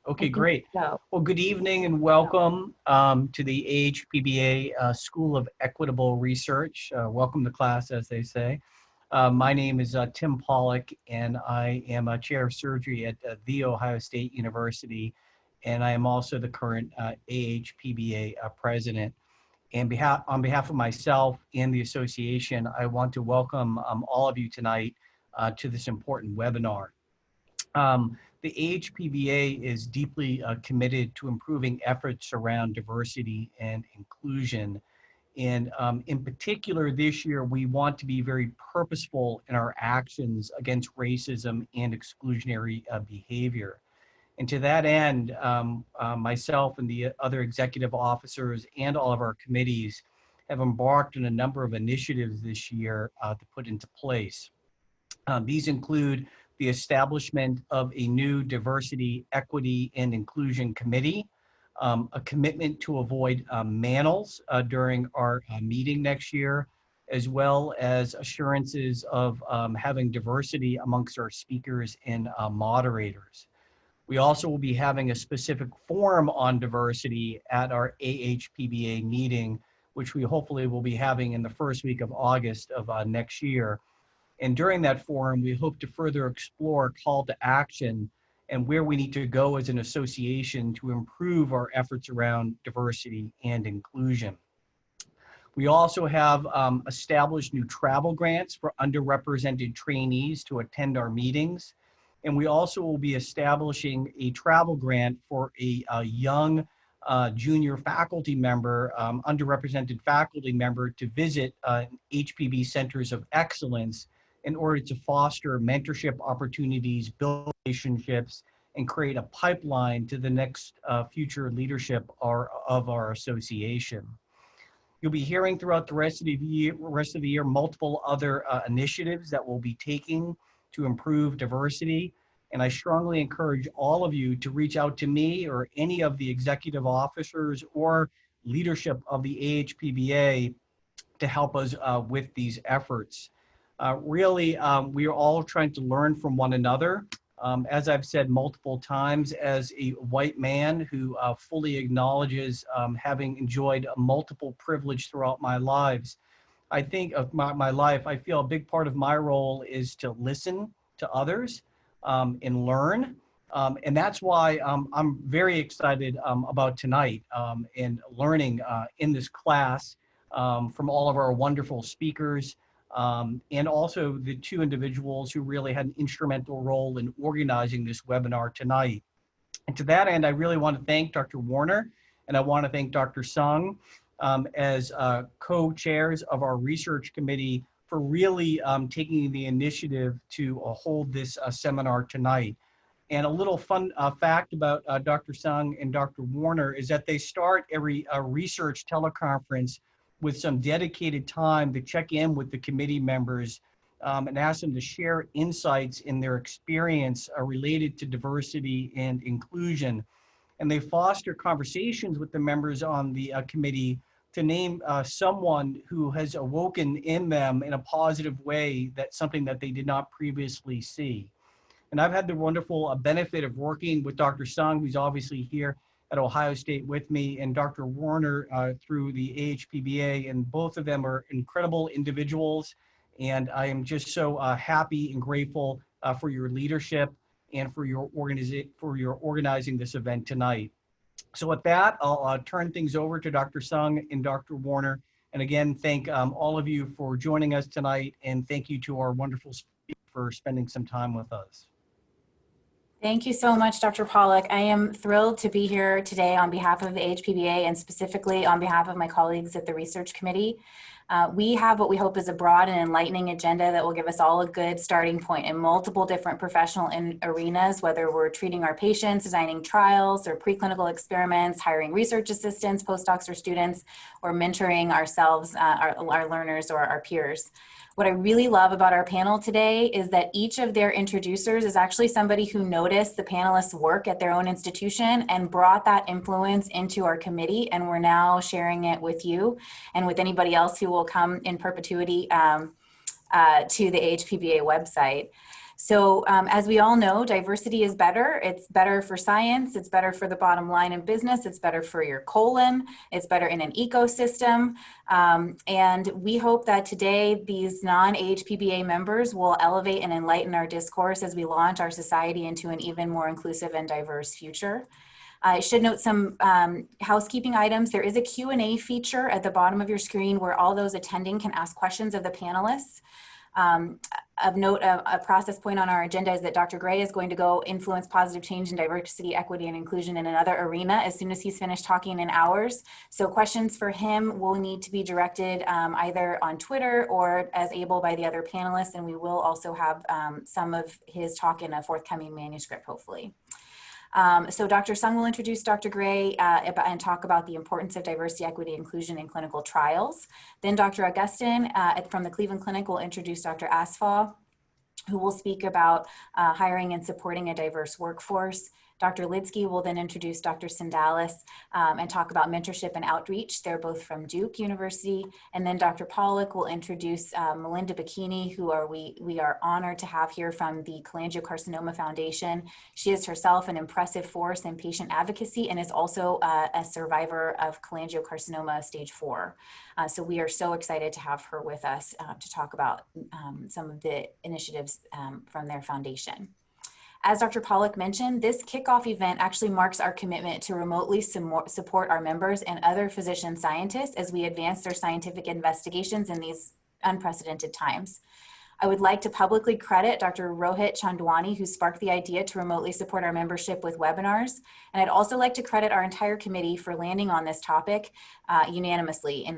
Okay, great. So. Well, good evening and welcome to the AHPBA School of Equitable Research. Welcome to class, as they say. My name is Tim Pollock, and I am a chair of surgery at The Ohio State University, and I am also the current AHPBA president. And on behalf of myself and the association, I want to welcome all of you tonight to this important webinar. The AHPBA is deeply committed to improving efforts around diversity and inclusion. And in particular, this year, we want to be very purposeful in our actions against racism and exclusionary behavior. And to that end, myself and the other executive officers and all of our committees have embarked on a number of initiatives this year to put into place. These include the establishment of a new diversity, equity, and inclusion committee, a commitment to avoid manels during our meeting next year, as well as assurances of having diversity amongst our speakers and moderators. We also will be having a specific forum on diversity at our AHPBA meeting, which we hopefully will be having in the first week of August of next year. And during that forum, we hope to further explore call to action and where we need to go as an association to improve our efforts around diversity and inclusion. We also have established new travel grants for underrepresented trainees to attend our meetings. And we also will be establishing a travel grant for a young junior faculty member, underrepresented faculty member to visit HPB Centers of Excellence in order to foster mentorship opportunities, build relationships, and create a pipeline to the next future leadership of our association. You'll be hearing throughout the rest of the year multiple other initiatives that we'll be taking to improve diversity. And I strongly encourage all of you to reach out to me or any of the executive officers or leadership of the AHPBA to help us with these efforts. Really, we are all trying to learn from one another. As I've said multiple times, as a white man who fully acknowledges having enjoyed multiple privilege throughout my lives, I think of my life, I feel a big part of my role is to listen to others and learn. And that's why I'm very excited about tonight and learning in this class from all of our wonderful speakers. And also the two individuals who really had an instrumental role in organizing this webinar tonight. And to that end, I really want to thank Dr. Warner and I want to thank Dr. Sung as co-chairs of our research committee for really taking the initiative to hold this seminar tonight. And a little fun fact about Dr. Sung and Dr. Warner is that they start every research teleconference with some dedicated time to check in with the committee members and ask them to share insights in their experience related to diversity and inclusion. And they foster conversations with the members on the committee to name someone who has awoken in them in a positive way, that's something that they did not previously see. And I've had the wonderful benefit of working with Dr. Sung, who's obviously here at Ohio State with me, and Dr. Warner through the AHPBA, and both of them are incredible individuals. And I am just so happy and grateful for your leadership and for your organizing this event tonight. So with that, I'll turn things over to Dr. Sung and Dr. Warner. And again, thank all of you for joining us tonight, and thank you to our wonderful speakers for spending some time with us. Thank you so much, Dr. Pollock. I am thrilled to be here today on behalf of the AHPBA and specifically on behalf of my colleagues at the Research Committee. We have what we hope is a broad and enlightening agenda that will give us all a good starting point in multiple different professional arenas, whether we're treating our patients, designing trials or preclinical experiments, hiring research assistants, postdocs or students, or mentoring ourselves, our learners or our peers. What I really love about our panel today is that each of their introducers is actually somebody who noticed the panelists' work at their own institution and brought that influence into our committee, and we're now sharing it with you and with anybody else who will come in perpetuity to the AHPBA website. So as we all know, diversity is better. It's better for science. It's better for the bottom line in business. It's better for your colon. It's better in an ecosystem. And we hope that today these non-AHPBA members will elevate and enlighten our discourse as we launch our society into an even more inclusive and diverse future. I should note some housekeeping items. There is a Q&A feature at the bottom of your screen where all those attending can ask questions of the panelists. Of note, a process point on our agenda is that Dr. Gray is going to go influence positive change in diversity, equity, and inclusion in another arena as soon as he's finished talking in ours. So questions for him will need to be directed either on Twitter or as able by the other panelists, and we will also have some of his talk in a forthcoming manuscript, hopefully. So Dr. Sung will introduce Dr. Gray and talk about the importance of diversity, equity, inclusion in clinical trials. Then Dr. Augustin from the Cleveland Clinic will introduce Dr. Asfaw, who will speak about hiring and supporting a diverse workforce. Dr. Lidsky will then introduce Dr. Sindalis and talk about mentorship and outreach. They're both from Duke University. And then Dr. Pollock will introduce Melinda Bikini, who we are honored to have here from the Cholangiocarcinoma Foundation. She is herself an impressive force in patient advocacy and is also a survivor of cholangiocarcinoma stage 4. So we are so excited to have her with us to talk about some of the initiatives from their foundation. As Dr. Pollock mentioned, this kickoff event actually marks our commitment to remotely support our members and other physician scientists as we advance their scientific investigations in these unprecedented times. I would like to publicly credit Dr. Rohit Chandwani, who sparked the idea to remotely support our membership with webinars. And I'd also like to credit our entire committee for landing on this topic unanimously.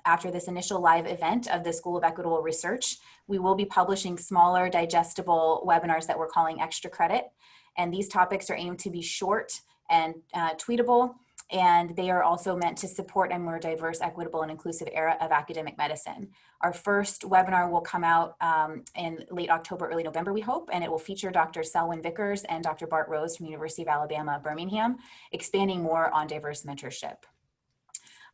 After this initial live event of the School of Equitable Research, we will be publishing smaller, digestible webinars that we're calling extra credit. And these topics are aimed to be short and tweetable, and they are also meant to support a more diverse, equitable, and inclusive era of academic medicine. Our first webinar will come out in late October, early November, we hope, and it will feature Dr. Selwyn Vickers and Dr. Bart Rose from University of Alabama, Birmingham, expanding more on diverse mentorship.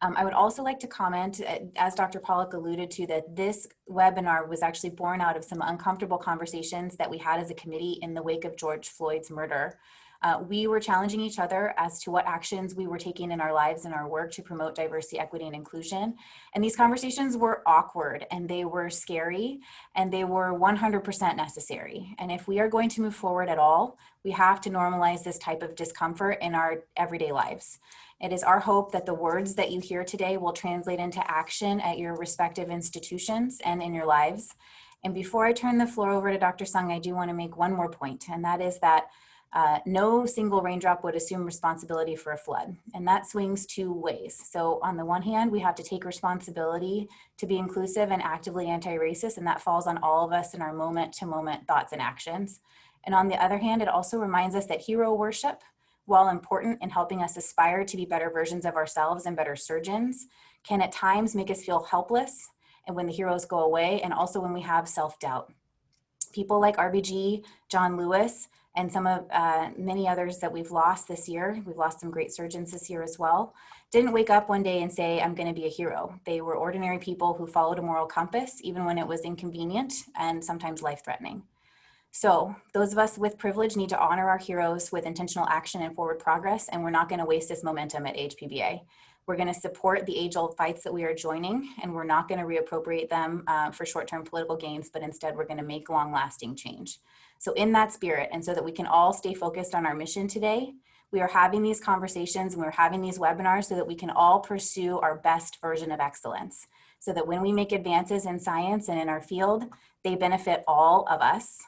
I would also like to comment, as Dr. Pollock alluded to, that this webinar was actually born out of some uncomfortable conversations that we had as a committee in the wake of George Floyd's murder. We were challenging each other as to what actions we were taking in our lives and our work to promote diversity, equity, and inclusion. And these conversations were awkward, and they were scary, and they were 100% necessary. And if we are going to move forward at all, we have to normalize this type of discomfort in our everyday lives. It is our hope that the words that you hear today will translate into action at your respective institutions and in your lives. And before I turn the floor over to Dr. Sung, I do want to make one more point, and that is that no single raindrop would assume responsibility for a flood, and that swings two ways. So on the one hand, we have to take responsibility to be inclusive and actively anti-racist, and that falls on all of us in our moment-to-moment thoughts and actions. And on the other hand, it also reminds us that hero worship, while important in helping us aspire to be better versions of ourselves and better surgeons, can at times make us feel helpless, and when the heroes go away, and also when we have self-doubt. People like RBG, John Lewis, and some of many others that we've lost this year, we've lost some great surgeons this year as well, didn't wake up one day and say, I'm going to be a hero. They were ordinary people who followed a moral compass, even when it was inconvenient and sometimes life-threatening. So those of us with privilege need to honor our heroes with intentional action and forward progress, and we're not going to waste this momentum at HPBA. We're going to support the age-old fights that we are joining, and we're not going to reappropriate them for short-term political gains, but instead we're going to make long-lasting change. So in that spirit, and so that we can all stay focused on our mission today, we are having these conversations and we're having these webinars so that we can all pursue our best version of excellence, so that when we make advances in science and in our field, they benefit all of us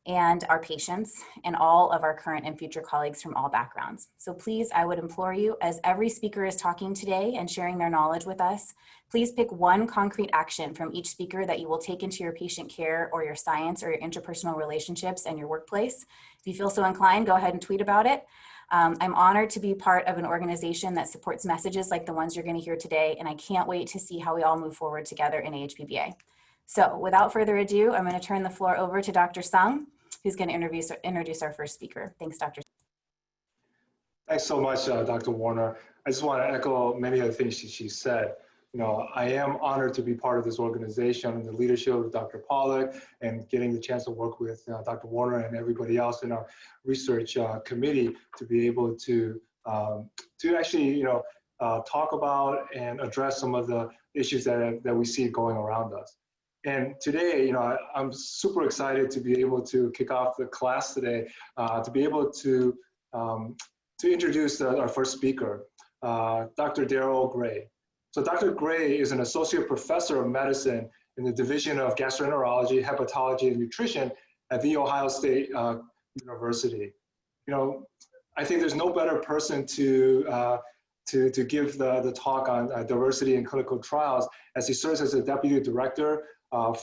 and our patients and all of our current and future colleagues from all backgrounds. So please, I would implore you, as every speaker is talking today and sharing their knowledge with us, please pick one concrete action from each speaker that you will take into your patient care or your science or your interpersonal relationships and your workplace. If you feel so inclined, go ahead and tweet about it. I'm honored to be part of an organization that supports messages like the ones you're going to hear today, and I can't wait to see how we all move forward together in AHPBA. So without further ado, I'm going to turn the floor over to Dr. Sung, who's going to introduce our first speaker. Thanks, Dr. Thanks so much, Dr. Warner. I just want to echo many of the things she said. I am honored to be part of this organization and the leadership of Dr. Pollack and getting the chance to work with Dr. Warner and everybody else in our research committee to be able to actually, talk about and address some of the issues that we see going around us. And today, I'm super excited to be able to kick off the class today, to be able to introduce our first speaker, Dr. Daryl Gray. So Dr. Gray is an associate professor of medicine in the Division of Gastroenterology, Hepatology, and Nutrition at The Ohio State University. I think there's no better person to give the talk on diversity in clinical trials, as he serves as a deputy director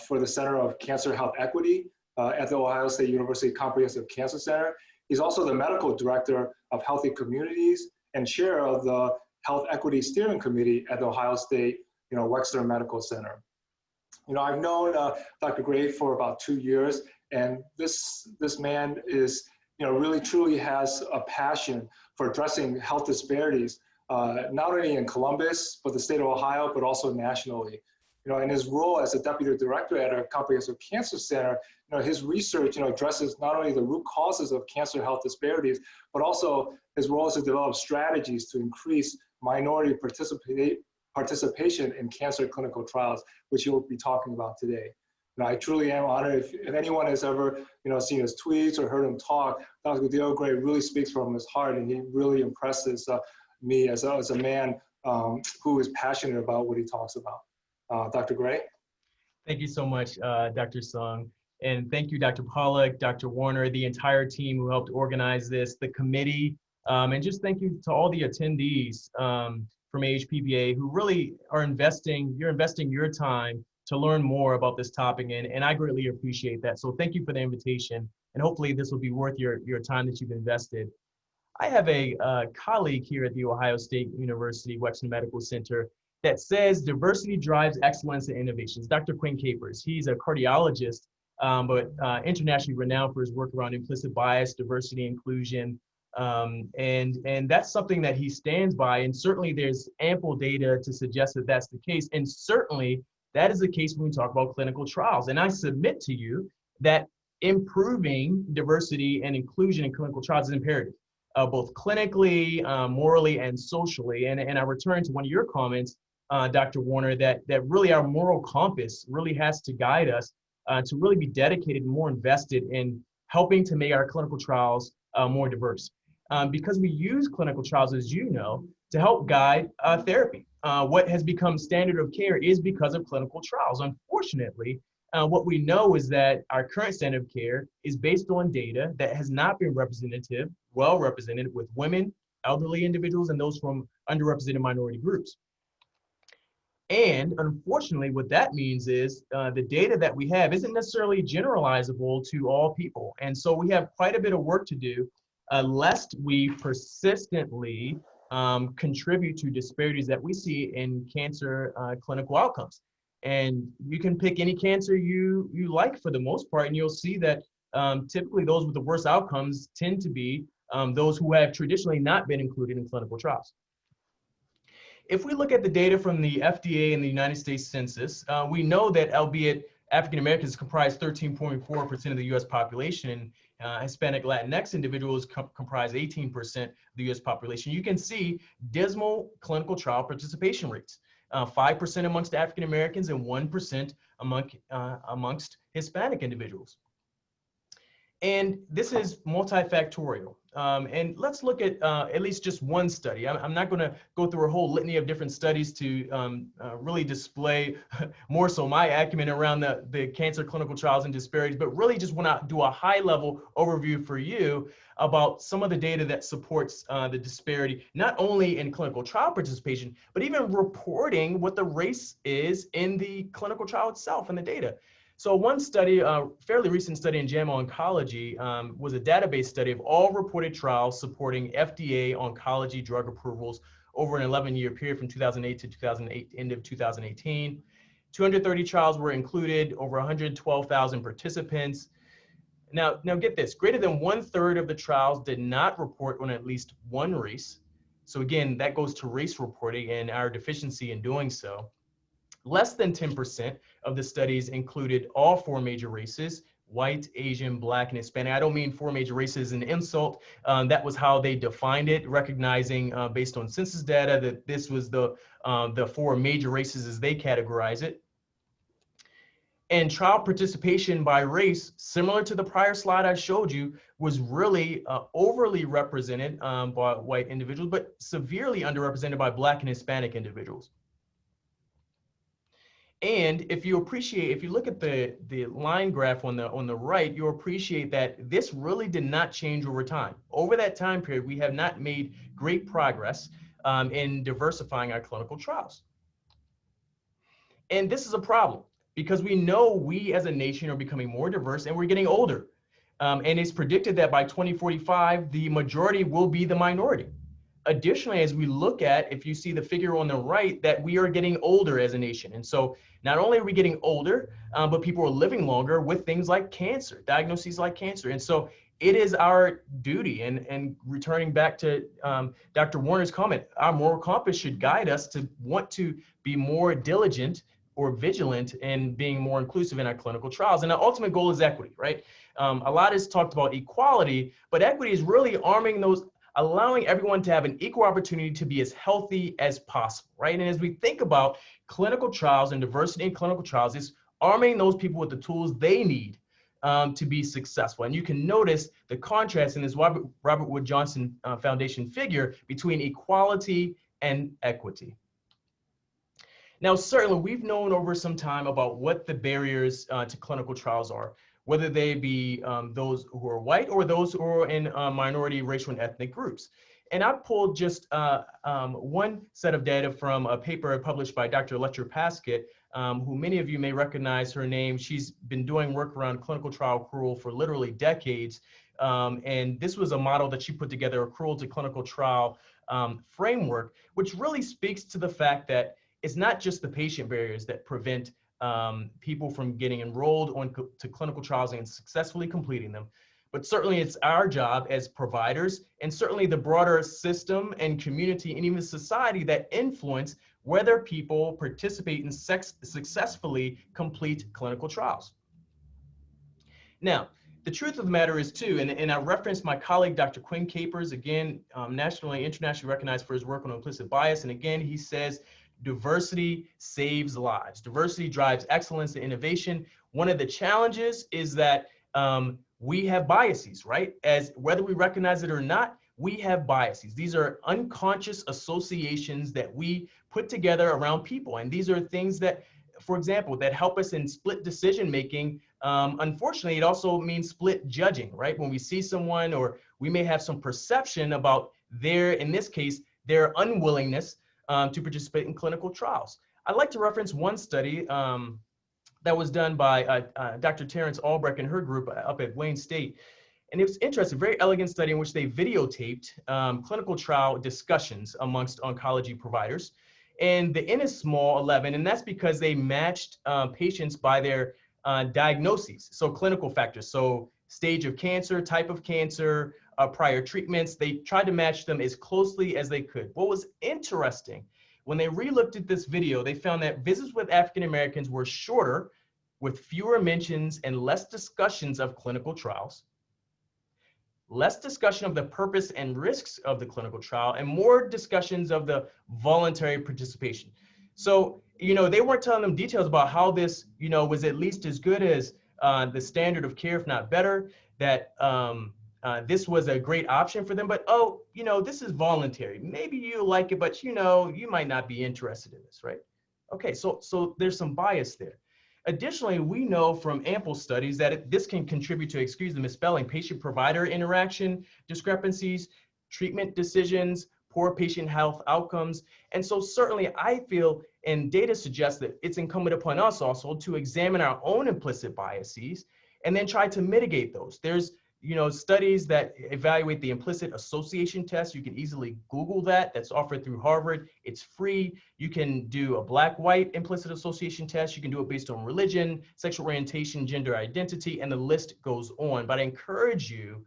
for the Center of Cancer Health Equity at the Ohio State University Comprehensive Cancer Center. He's also the medical director of Healthy Communities and chair of the Health Equity Steering Committee at the Ohio State Wexner Medical Center. I've known Dr. Gray for about 2 years, and this man is, really truly has a passion for addressing health disparities, not only in Columbus, but the state of Ohio, but also nationally. In his role as a deputy director at our Comprehensive Cancer Center, his research, addresses not only the root causes of cancer health disparities, but also his role is to develop strategies to increase minority participation in cancer clinical trials, which he'll be talking about today. I truly am honored. If anyone has ever, seen his tweets or heard him talk, Dr. Daryl Gray really speaks from his heart, and he really impresses me as a man who is passionate about what he talks about. Dr. Gray? Thank you so much, Dr. Sung. And thank you, Dr. Pollack, Dr. Warner, the entire team who helped organize this, the committee, and just thank you to all the attendees from AHPBA who really are investing your time to learn more about this topic, and I greatly appreciate that. So thank you for the invitation, and hopefully this will be worth your time that you've invested. I have a colleague here at The Ohio State University Wexner Medical Center that says diversity drives excellence and innovations. Dr. Quinn Capers, he's a cardiologist, but internationally renowned for his work around implicit bias, diversity, inclusion, and that's something that he stands by. And certainly there's ample data to suggest that that's the case. And certainly that is the case when we talk about clinical trials. And I submit to you that improving diversity and inclusion in clinical trials is imperative, both clinically, morally, and socially. And I return to one of your comments, Dr. Warner, that really our moral compass really has to guide us to really be dedicated and more invested in helping to make our clinical trials more diverse. Because we use clinical trials, as you know, to help guide therapy. What has become standard of care is because of clinical trials. Unfortunately, what we know is that our current standard of care is based on data that has not been well represented with women, elderly individuals, and those from underrepresented minority groups. And unfortunately, what that means is the data that we have isn't necessarily generalizable to all people. And so we have quite a bit of work to do, lest we persistently contribute to disparities that we see in cancer clinical outcomes. And you can pick any cancer you like for the most part, and you'll see that typically those with the worst outcomes tend to be those who have traditionally not been included in clinical trials. If we look at the data from the FDA and the United States Census, we know that albeit African Americans comprise 13.4% of the US population, and Hispanic Latinx individuals comprise 18% of the US population, you can see dismal clinical trial participation rates. 5% amongst African Americans and 1% amongst Hispanic individuals. And this is multifactorial. And let's look at least just one study. I'm not going to go through a whole litany of different studies to really display more so my acumen around the cancer clinical trials and disparities, but really just want to do a high level overview for you about some of the data that supports the disparity, not only in clinical trial participation, but even reporting what the race is in the clinical trial itself and the data. So one study, a fairly recent study in JAMA Oncology, was a database study of all reported trials supporting FDA oncology drug approvals over an 11-year period from 2008 to end of 2018. 230 trials were included, over 112,000 participants. Now get this, greater than 1/3 of the trials did not report on at least one race. So again, that goes to race reporting and our deficiency in doing so. Less than 10% of the studies included all 4 major races: white, Asian, Black, and Hispanic. I don't mean 4 major races as an insult. That was how they defined it, recognizing based on census data that this was the 4 major races as they categorize it. And trial participation by race, similar to the prior slide I showed you, was really overly represented by white individuals, but severely underrepresented by Black and Hispanic individuals. And if you look at the line graph on the right, you'll appreciate that this really did not change over time. Over that time period, we have not made great progress in diversifying our clinical trials. And this is a problem because we know we as a nation are becoming more diverse and we're getting older. And it's predicted that by 2045, the majority will be the minority. Additionally, as we look at, if you see the figure on the right, that we are getting older as a nation. And so not only are we getting older, but people are living longer with things like cancer, diagnoses like cancer. And so it is our duty, and returning back to Dr. Warner's comment, our moral compass should guide us to want to be more diligent or vigilant in being more inclusive in our clinical trials. And the ultimate goal is equity, right? A lot is talked about equality, but equity is really allowing everyone to have an equal opportunity to be as healthy as possible, right? And as we think about clinical trials and diversity in clinical trials, it's arming those people with the tools they need to be successful. And you can notice the contrast in this Robert Wood Johnson Foundation figure between equality and equity. Now, certainly we've known over some time about what the barriers to clinical trials are, whether they be those who are white or those who are in minority racial and ethnic groups. And I pulled just one set of data from a paper published by Dr. Letcher Paskett, who many of you may recognize her name. She's been doing work around clinical trial accrual for literally decades. And this was a model that she put together, accrual to clinical trial framework, which really speaks to the fact that it's not just the patient barriers that prevent people from getting enrolled to clinical trials and successfully completing them, but certainly it's our job as providers and certainly the broader system and community and even society that influence whether people participate and successfully complete clinical trials. Now, the truth of the matter is too, and I referenced my colleague, Dr. Quinn Capers, again, nationally, internationally recognized for his work on implicit bias. And again, he says, diversity saves lives. Diversity drives excellence and innovation. One of the challenges is that we have biases, right? As whether we recognize it or not, we have biases. These are unconscious associations that we put together around people. And these are things that, for example, that help us in split decision-making. Unfortunately, it also means split judging, right? When we see someone, or we may have some perception about in this case, their unwillingness to participate in clinical trials. I'd like to reference one study that was done by Dr. Terrence Albrecht and her group up at Wayne State. And it was interesting, a very elegant study in which they videotaped clinical trial discussions amongst oncology providers. And the N is small, 11, and that's because they matched patients by their diagnoses, so clinical factors, so stage of cancer, type of cancer, prior treatments. They tried to match them as closely as they could. What was interesting, when they re-looked at this video, they found that visits with African Americans were shorter, with fewer mentions and less discussions of clinical trials, less discussion of the purpose and risks of the clinical trial, and more discussions of the voluntary participation. So, they weren't telling them details about how this, was at least as good as the standard of care, if not better, that this was a great option for them, but, this is voluntary. Maybe you like it, but, you might not be interested in this, right? Okay, so there's some bias there. Additionally, we know from ample studies that this can contribute to, excuse the misspelling, patient-provider interaction discrepancies, treatment decisions, poor patient health outcomes. And so certainly I feel, and data suggests that it's incumbent upon us also to examine our own implicit biases and then try to mitigate those. There's studies that evaluate the implicit association test. You can easily Google that. That's offered through Harvard. It's free. You can do a black-white implicit association test. You can do it based on religion, sexual orientation, gender identity, and the list goes on. But I encourage you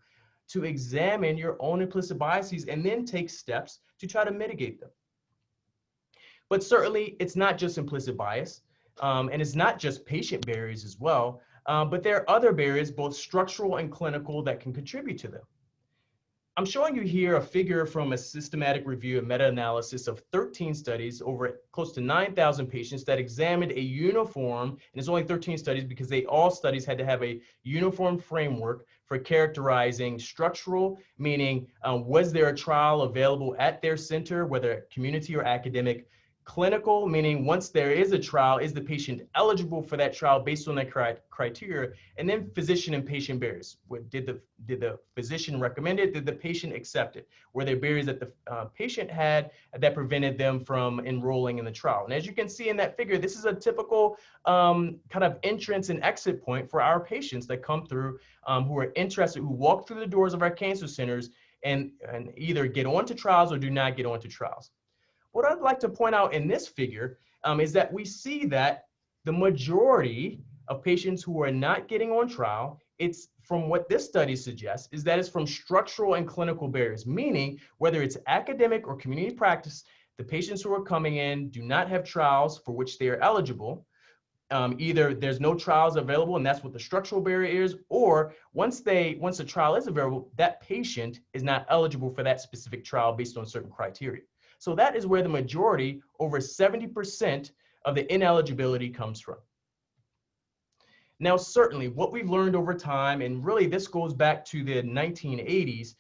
to examine your own implicit biases and then take steps to try to mitigate them. But certainly, it's not just implicit bias. And it's not just patient barriers as well, but there are other barriers, both structural and clinical, that can contribute to them. I'm showing you here a figure from a systematic review and meta-analysis of 13 studies over close to 9,000 patients that examined a uniform, and it's only 13 studies because all studies had to have a uniform framework for characterizing structural, meaning was there a trial available at their center, whether community or academic; clinical, meaning once there is a trial, is the patient eligible for that trial based on that criteria; and then physician and patient barriers. Did the physician recommend it? Did the patient accept it? Were there barriers that the patient had that prevented them from enrolling in the trial? And as you can see in that figure, this is a typical kind of entrance and exit point for our patients that come through, who are interested, who walk through the doors of our cancer centers and either get onto trials or do not get onto trials. What I'd like to point out in this figure is that we see that the majority of patients who are not getting on trial, it's from what this study suggests, is that it's from structural and clinical barriers, meaning whether it's academic or community practice, the patients who are coming in do not have trials for which they are eligible. Either there's no trials available and that's what the structural barrier is, or once a trial is available, that patient is not eligible for that specific trial based on certain criteria. So that is where the majority, over 70% of the ineligibility comes from. Now, certainly what we've learned over time, and really this goes back to the 1980s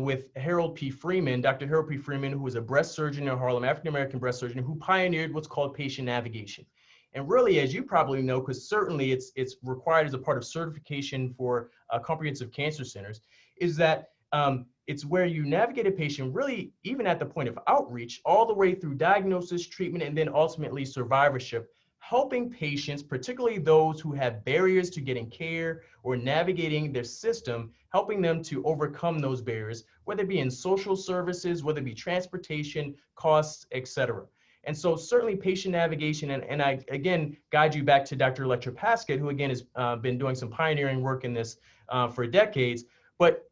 with Harold P. Freeman, Dr. Harold P. Freeman, who was a breast surgeon in Harlem, African-American breast surgeon, who pioneered what's called patient navigation. And really, as you probably know, because certainly it's required as a part of certification for comprehensive cancer centers, is that it's where you navigate a patient really even at the point of outreach, all the way through diagnosis, treatment, and then ultimately survivorship, helping patients, particularly those who have barriers to getting care or navigating their system, helping them to overcome those barriers, whether it be in social services, whether it be transportation, costs, etc. And so certainly patient navigation, and I again guide you back to Dr. Electra Paskett, who again has been doing some pioneering work in this for decades. But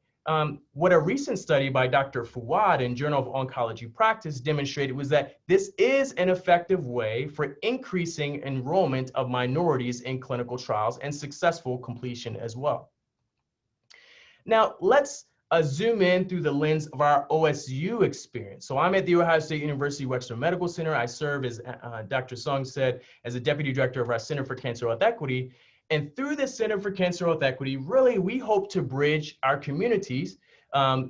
what a recent study by Dr. Fouad in Journal of Oncology Practice demonstrated was that this is an effective way for increasing enrollment of minorities in clinical trials and successful completion as well. Now, let's zoom in through the lens of our OSU experience. So I'm at The Ohio State University Wexner Medical Center. I serve, as Dr. Song said, as a deputy director of our Center for Cancer Health Equity. And through the Center for Cancer Health Equity, really, we hope to bridge our communities,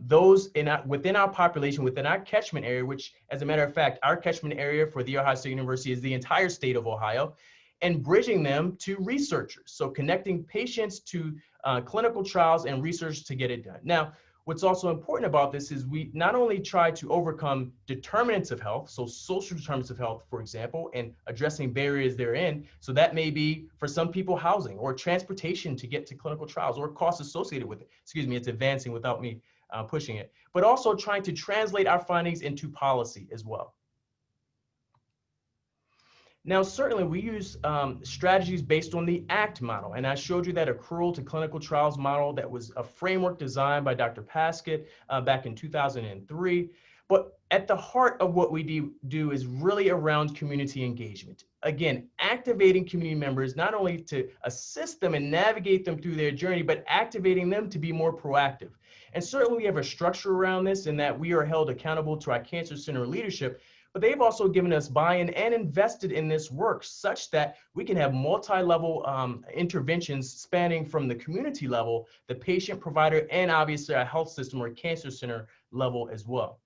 those within our population, within our catchment area, which, as a matter of fact, our catchment area for The Ohio State University is the entire state of Ohio, and bridging them to researchers. So connecting patients to clinical trials and research to get it done. Now, what's also important about this is we not only try to overcome determinants of health, so social determinants of health, for example, and addressing barriers therein. So that may be for some people housing or transportation to get to clinical trials or costs associated with it. Excuse me, it's advancing without me pushing it, but also trying to translate our findings into policy as well. Now, certainly we use strategies based on the ACT model, and I showed you that accrual to clinical trials model that was a framework designed by Dr. Paskett back in 2003. But at the heart of what we do is really around community engagement. Again, activating community members, not only to assist them and navigate them through their journey, but activating them to be more proactive. And certainly we have a structure around this in that we are held accountable to our cancer center leadership, but they've also given us buy-in and invested in this work such that we can have multi-level interventions spanning from the community level, the patient, provider, and obviously our health system or cancer center level as well.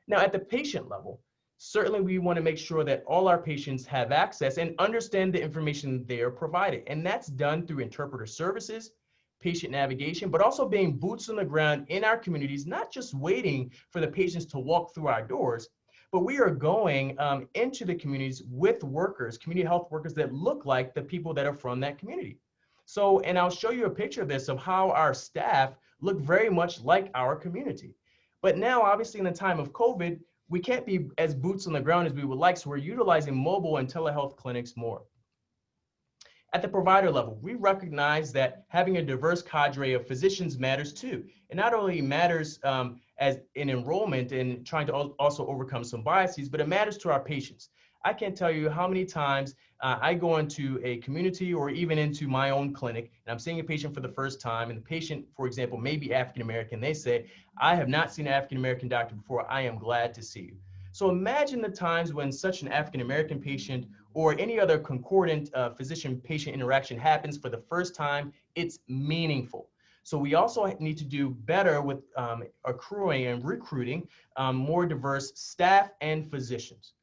Now, at the patient level, certainly we want to make sure that all our patients have access and understand the information they are provided. And that's done through interpreter services, patient navigation, but also being boots on the ground in our communities, not just waiting for the patients to walk through our doors, but we are going into the communities with workers, community health workers that look like the people that are from that community. So, and I'll show you a picture of this, of how our staff look very much like our community. But now, obviously, in the time of COVID, we can't be as boots on the ground as we would like, so we're utilizing mobile and telehealth clinics more. At the provider level, we recognize that having a diverse cadre of physicians matters too. It not only matters as in enrollment and trying to also overcome some biases, but it matters to our patients. I can't tell you how many times I go into a community or even into my own clinic, and I'm seeing a patient for the first time, and the patient, for example, may be African-American. They say, I have not seen an African-American doctor before. I am glad to see you. So imagine the times when such an African-American patient or any other concordant physician-patient interaction happens for the first time. It's meaningful. So we also need to do better with accruing and recruiting more diverse staff and physicians.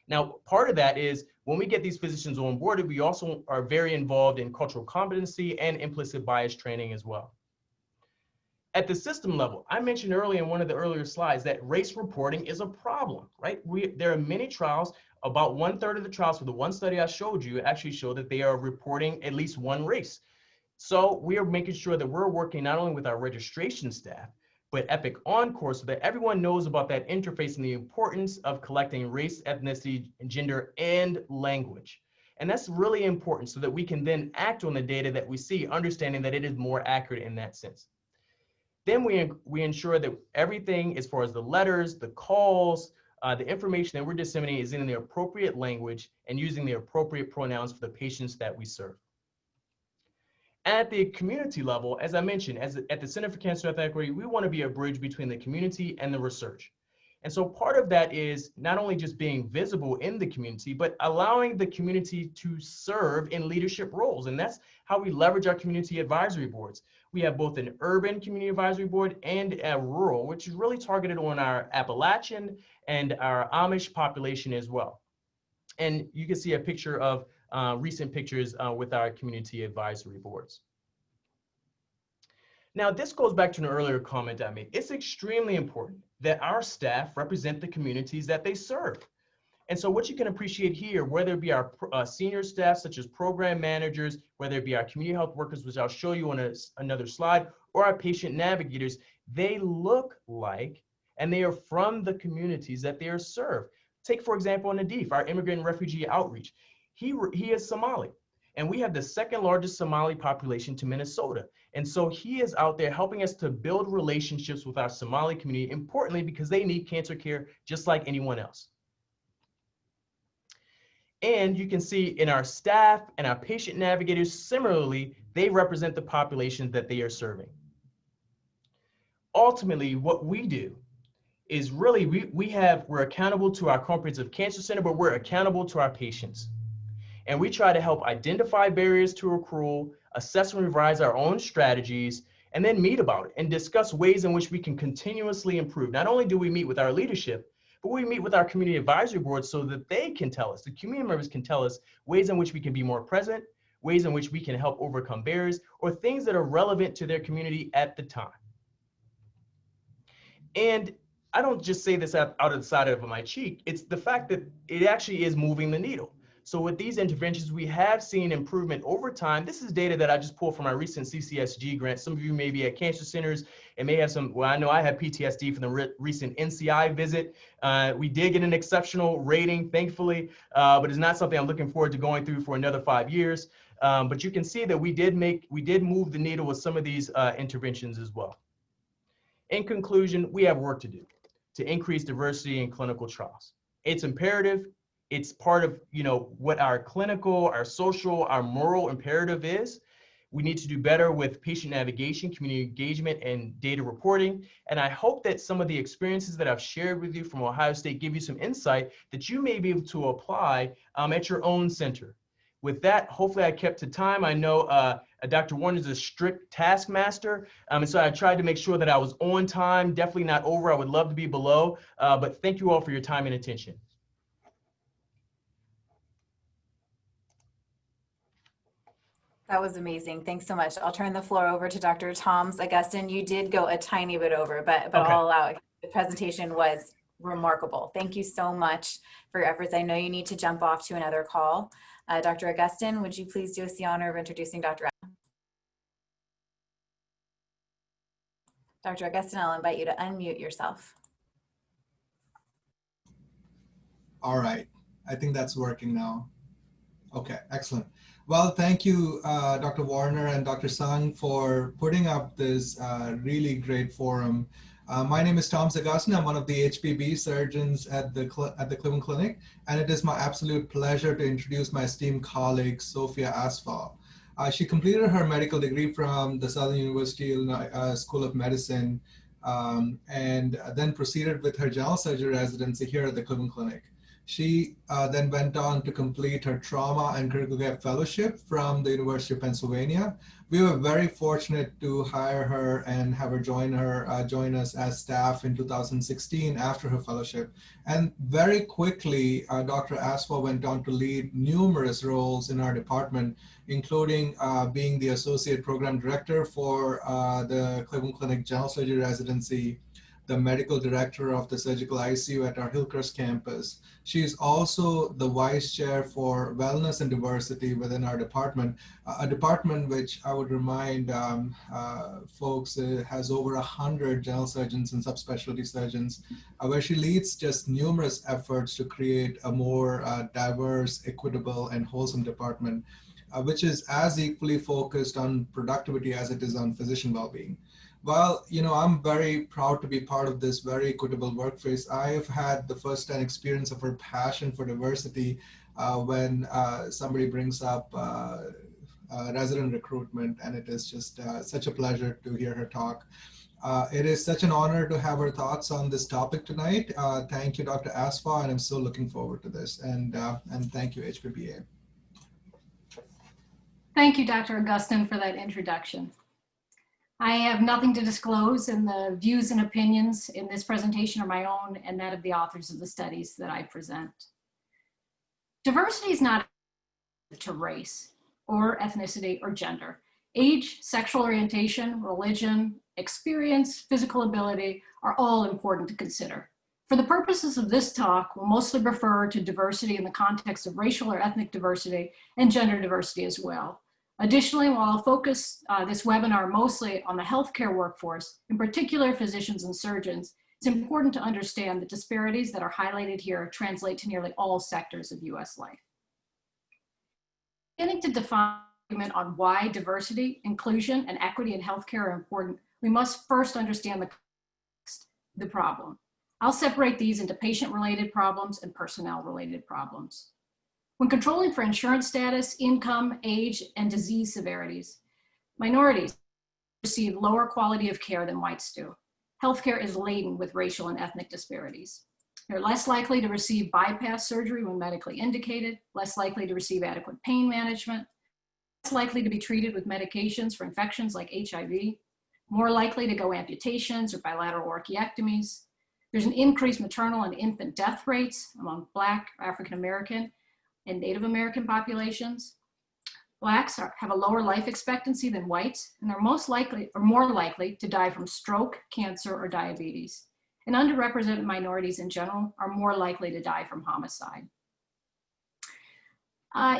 Now, part of that is when we get these physicians on board, we also are very involved in cultural competency and implicit bias training as well. At the system level, I mentioned earlier in one of the earlier slides that race reporting is a problem, right? There are many trials, about 1/3 of the trials for the one study I showed you actually show that they are reporting at least one race. So we are making sure that we're working not only with our registration staff, but Epic Encore so that everyone knows about that interface and the importance of collecting race, ethnicity, gender, and language. And that's really important so that we can then act on the data that we see, understanding that it is more accurate in that sense. Then we ensure that everything as far as the letters, the calls, the information that we're disseminating is in the appropriate language and using the appropriate pronouns for the patients that we serve. At the community level, as I mentioned, at the Center for Cancer Health Equity, we want to be a bridge between the community and the research. And so part of that is not only just being visible in the community, but allowing the community to serve in leadership roles. And that's how we leverage our community advisory boards. We have both an urban community advisory board and a rural, which is really targeted on our Appalachian and our Amish population as well. And you can see a picture of recent pictures with our community advisory boards. Now, this goes back to an earlier comment I made. It's extremely important that our staff represent the communities that they serve. And so what you can appreciate here, whether it be our senior staff, such as program managers, whether it be our community health workers, which I'll show you on another slide, or our patient navigators, they look like, and they are from the communities that they are served. Take, for example, Natif, our immigrant and refugee outreach. He is Somali, and we have the second largest Somali population to Minnesota. And so he is out there helping us to build relationships with our Somali community, importantly, because they need cancer care just like anyone else. And you can see in our staff and our patient navigators, similarly, they represent the population that they are serving. Ultimately, what we do is really, we're accountable to our comprehensive cancer center, but we're accountable to our patients. And we try to help identify barriers to accrual, assess and revise our own strategies, and then meet about it and discuss ways in which we can continuously improve. Not only do we meet with our leadership, but we meet with our community advisory board so that they can tell us, the community members can tell us ways in which we can be more present, ways in which we can help overcome barriers, or things that are relevant to their community at the time. And I don't just say this out of the side of my cheek, it's the fact that it actually is moving the needle. So with these interventions, we have seen improvement over time. This is data that I just pulled from our recent CCSG grant. Some of you may be at cancer centers and may have some, well, I know I have PTSD from the recent NCI visit. We did get an exceptional rating, thankfully, but it's not something I'm looking forward to going through for another 5 years. But you can see that we did move the needle with some of these interventions as well. In conclusion, we have work to do to increase diversity in clinical trials. It's imperative. It's part of, what our clinical, our social, our moral imperative is. We need to do better with patient navigation, community engagement, and data reporting. And I hope that some of the experiences that I've shared with you from Ohio State give you some insight that you may be able to apply at your own center. With that, hopefully I kept to time. I know Dr. Warner is a strict taskmaster, and so I tried to make sure that I was on time, definitely not over. I would love to be below, but thank you all for your time and attention. That was amazing. Thanks so much. I'll turn the floor over to Dr. Toms. Augustine, you did go a tiny bit over, but okay. I'll allow it. The presentation was remarkable. Thank you so much for your efforts. I know you need to jump off to another call. Dr. Augustine, would you please do us the honor of introducing Dr. Allen? Dr. Augustine, I'll invite you to unmute yourself. All right. I think that's working now. Okay, excellent. Well, thank you, Dr. Warner and Dr. Sung, for putting up this really great forum. My name is Tom Zagostin. I'm one of the HPB surgeons at the Cleveland Clinic, and it is my absolute pleasure to introduce my esteemed colleague, Sophia Asfal. She completed her medical degree from the Southern University School of Medicine, and then proceeded with her general surgery residency here at the Cleveland Clinic. She then went on to complete her trauma and critical care fellowship from the University of Pennsylvania. We were very fortunate to hire her and have her join us as staff in 2016 after her fellowship. And very quickly, Dr. Asfal went on to lead numerous roles in our department, including being the associate program director for the Cleveland Clinic General Surgery Residency, the medical director of the surgical ICU at our Hillcrest campus. She is also the vice chair for wellness and diversity within our department, a department which I would remind folks has over 100 general surgeons and subspecialty surgeons, where she leads just numerous efforts to create a more diverse, equitable, and wholesome department, which is as equally focused on productivity as it is on physician well-being. Well, I'm very proud to be part of this very equitable workplace. I have had the first-hand experience of her passion for diversity when somebody brings up resident recruitment, and it is just such a pleasure to hear her talk. It is such an honor to have her thoughts on this topic tonight. Thank you, Dr. Asfal, and I'm so looking forward to this. And thank you, HPBA. Thank you, Dr. Augustin, for that introduction. I have nothing to disclose, and the views and opinions in this presentation are my own and that of the authors of the studies that I present. Diversity is not to race or ethnicity or gender. Age, sexual orientation, religion, experience, physical ability are all important to consider. For the purposes of this talk, we'll mostly refer to diversity in the context of racial or ethnic diversity and gender diversity as well. Additionally, while I'll focus this webinar mostly on the healthcare workforce, in particular physicians and surgeons, it's important to understand the disparities that are highlighted here translate to nearly all sectors of US life. Beginning to define on why diversity, inclusion, and equity in healthcare are important, we must first understand the problem. I'll separate these into patient-related problems and personnel-related problems. When controlling for insurance status, income, age, and disease severities, minorities receive lower quality of care than whites do. Healthcare is laden with racial and ethnic disparities. They're less likely to receive bypass surgery when medically indicated, less likely to receive adequate pain management, less likely to be treated with medications for infections like HIV, more likely to go amputations or bilateral orchiectomies. There's an increased maternal and infant death rates among Black, African American, and Native American populations. Blacks have a lower life expectancy than whites, and are more likely to die from stroke, cancer, or diabetes. And underrepresented minorities in general are more likely to die from homicide.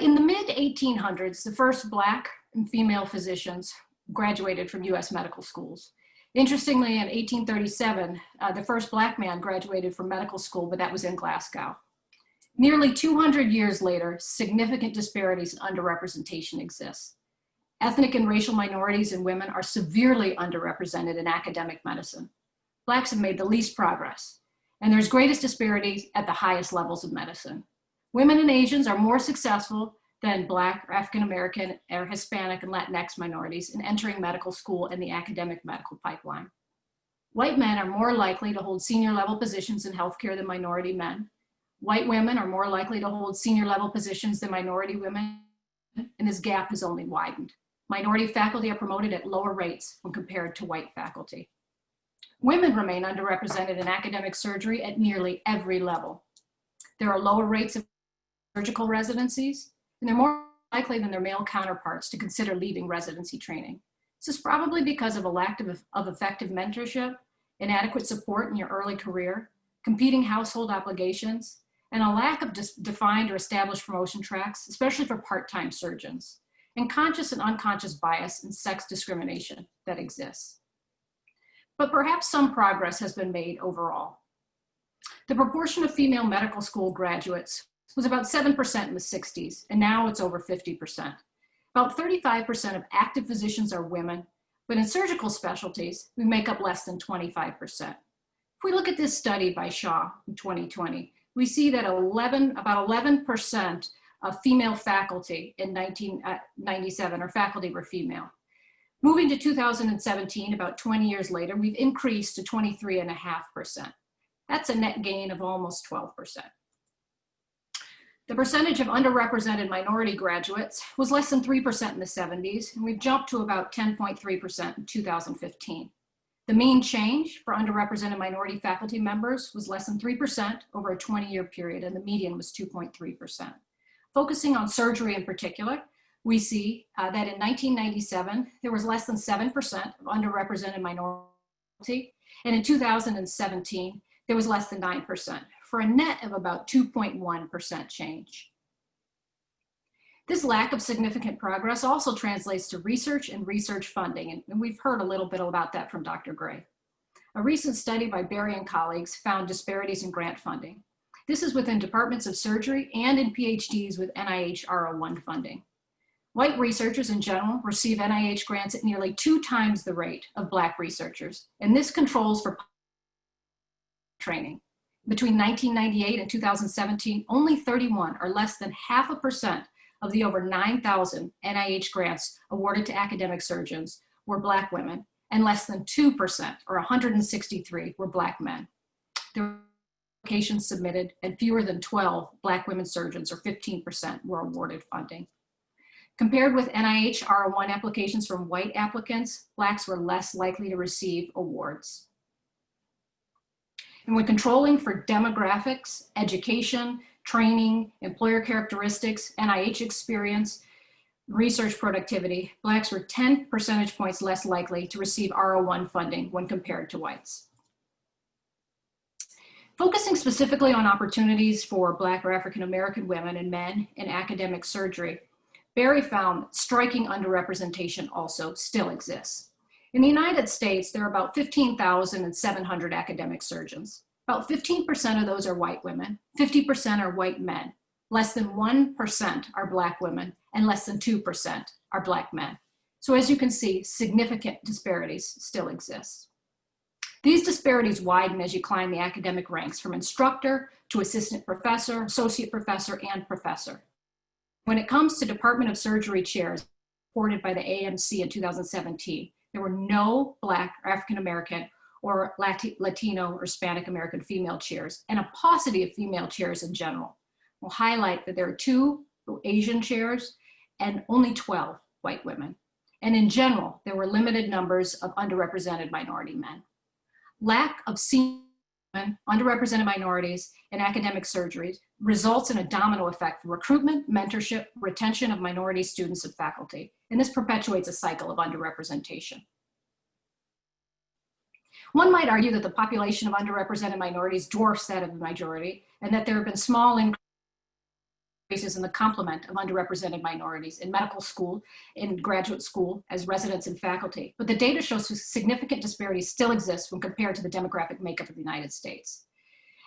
In the mid-1800s, the first Black and female physicians graduated from US medical schools. Interestingly, in 1837, the first Black man graduated from medical school, but that was in Glasgow. Nearly 200 years later, significant disparities and underrepresentation exist. Ethnic and racial minorities and women are severely underrepresented in academic medicine. Blacks have made the least progress, and there's greatest disparities at the highest levels of medicine. Women and Asians are more successful than Black, or African American, or Hispanic and Latinx minorities in entering medical school and the academic medical pipeline. White men are more likely to hold senior level positions in healthcare than minority men. White women are more likely to hold senior level positions than minority women, and this gap has only widened. Minority faculty are promoted at lower rates when compared to white faculty. Women remain underrepresented in academic surgery at nearly every level. There are lower rates of surgical residencies, and they're more likely than their male counterparts to consider leaving residency training. This is probably because of a lack of effective mentorship, inadequate support in your early career, competing household obligations, and a lack of defined or established promotion tracks, especially for part-time surgeons, and conscious and unconscious bias and sex discrimination that exists. But perhaps some progress has been made overall. The proportion of female medical school graduates was about 7% in the 60s, and now it's over 50%. About 35% of active physicians are women, but in surgical specialties, we make up less than 25%. If we look at this study by Shaw in 2020, we see that about 11% of female faculty in 1997 or faculty were female. Moving to 2017, about 20 years later, we've increased to 23.5%. That's a net gain of almost 12%. The percentage of underrepresented minority graduates was less than 3% in the 70s, and we've jumped to about 10.3% in 2015. The mean change for underrepresented minority faculty members was less than 3% over a 20-year period, and the median was 2.3%. Focusing on surgery in particular, we see that in 1997, there was less than 7% of underrepresented minority, and in 2017, there was less than 9%, for a net of about 2.1% change. This lack of significant progress also translates to research and research funding, and we've heard a little bit about that from Dr. Gray. A recent study by Barry and colleagues found disparities in grant funding. This is within departments of surgery and in PhDs with NIH R01 funding. White researchers in general receive NIH grants at nearly 2 times the rate of Black researchers, and this controls for training. Between 1998 and 2017, only 31 or less than 0.5% of the over 9,000 NIH grants awarded to academic surgeons were Black women, and less than 2% or 163 were Black men. There were applications submitted, and fewer than 12 Black women surgeons, or 15%, were awarded funding. Compared with NIH R01 applications from white applicants, Blacks were less likely to receive awards. And when controlling for demographics, education, training, employer characteristics, NIH experience, research productivity, Blacks were 10 percentage points less likely to receive R01 funding when compared to whites. Focusing specifically on opportunities for Black or African American women and men in academic surgery, Barry found striking underrepresentation also still exists. In the United States, there are about 15,700 academic surgeons. About 15% of those are white women, 50% are white men, less than 1% are Black women, and less than 2% are Black men. So as you can see, significant disparities still exist. These disparities widen as you climb the academic ranks from instructor to assistant professor, associate professor, and professor. When it comes to Department of Surgery chairs reported by the AMC in 2017, there were no Black or African American or Latino or Hispanic American female chairs, and a paucity of female chairs in general. We'll highlight that there are 2 Asian chairs and only 12 white women. And in general, there were limited numbers of underrepresented minority men. Lack of senior women, underrepresented minorities in academic surgeries results in a domino effect for recruitment, mentorship, retention of minority students and faculty. And this perpetuates a cycle of underrepresentation. One might argue that the population of underrepresented minorities dwarfs that of the majority, and that there have been small increases in the complement of underrepresented minorities in medical school, in graduate school, as residents and faculty. But the data shows significant disparities still exist when compared to the demographic makeup of the United States.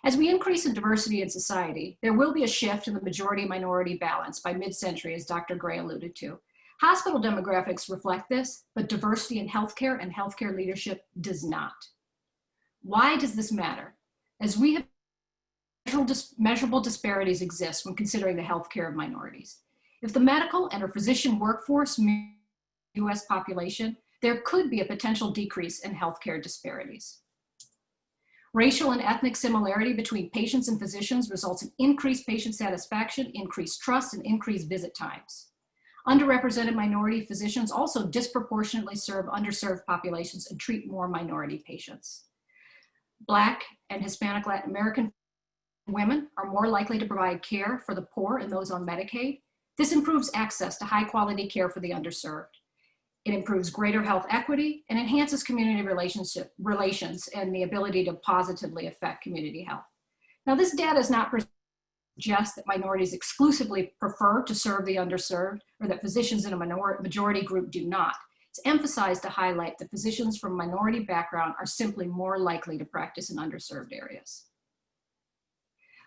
As we increase in diversity in society, there will be a shift in the majority-minority balance by mid-century, as Dr. Gray alluded to. Hospital demographics reflect this, but diversity in healthcare and healthcare leadership does not. Why does this matter? As we have measurable disparities exist when considering the healthcare of minorities. If the medical and or physician workforce mirrors the US population, there could be a potential decrease in healthcare disparities. Racial and ethnic similarity between patients and physicians results in increased patient satisfaction, increased trust, and increased visit times. Underrepresented minority physicians also disproportionately serve underserved populations and treat more minority patients. Black and Hispanic Latin American women are more likely to provide care for the poor and those on Medicaid. This improves access to high quality care for the underserved. It improves greater health equity and enhances community relations and the ability to positively affect community health. Now, this data is not suggest that minorities exclusively prefer to serve the underserved or that physicians in a majority group do not. It's emphasized to highlight that physicians from minority background are simply more likely to practice in underserved areas.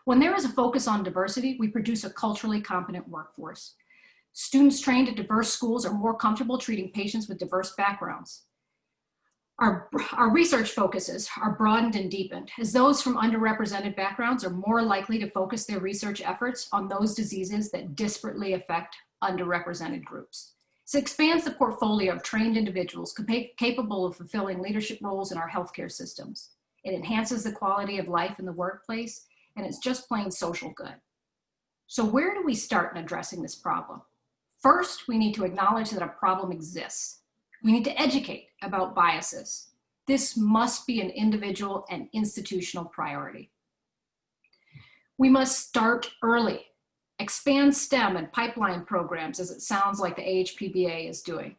When there is a focus on diversity, we produce a culturally competent workforce. Students trained at diverse schools are more comfortable treating patients with diverse backgrounds. Our research focuses are broadened and deepened, as those from underrepresented backgrounds are more likely to focus their research efforts on those diseases that disparately affect underrepresented groups. So it expands the portfolio of trained individuals capable of fulfilling leadership roles in our healthcare systems. It enhances the quality of life in the workplace, and it's just plain social good. So where do we start in addressing this problem? First, we need to acknowledge that a problem exists. We need to educate about biases. This must be an individual and institutional priority. We must start early. Expand STEM and pipeline programs, as it sounds like the AHPBA is doing.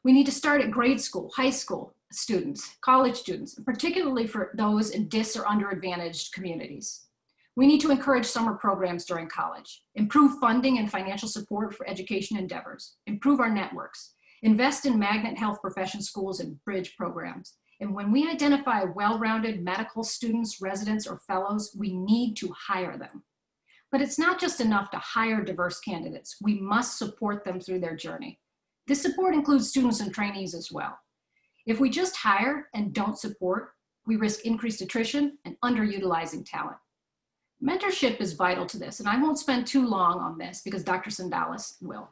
We need to start at grade school, high school students, college students, particularly for those in dis or underadvantaged communities. We need to encourage summer programs during college, improve funding and financial support for education endeavors, improve our networks, invest in magnet health profession schools and bridge programs. And when we identify well-rounded medical students, residents, or fellows, we need to hire them. But it's not just enough to hire diverse candidates. We must support them through their journey. This support includes students and trainees as well. If we just hire and don't support, we risk increased attrition and underutilizing talent. Mentorship is vital to this, and I won't spend too long on this because Dr. Sandalis will.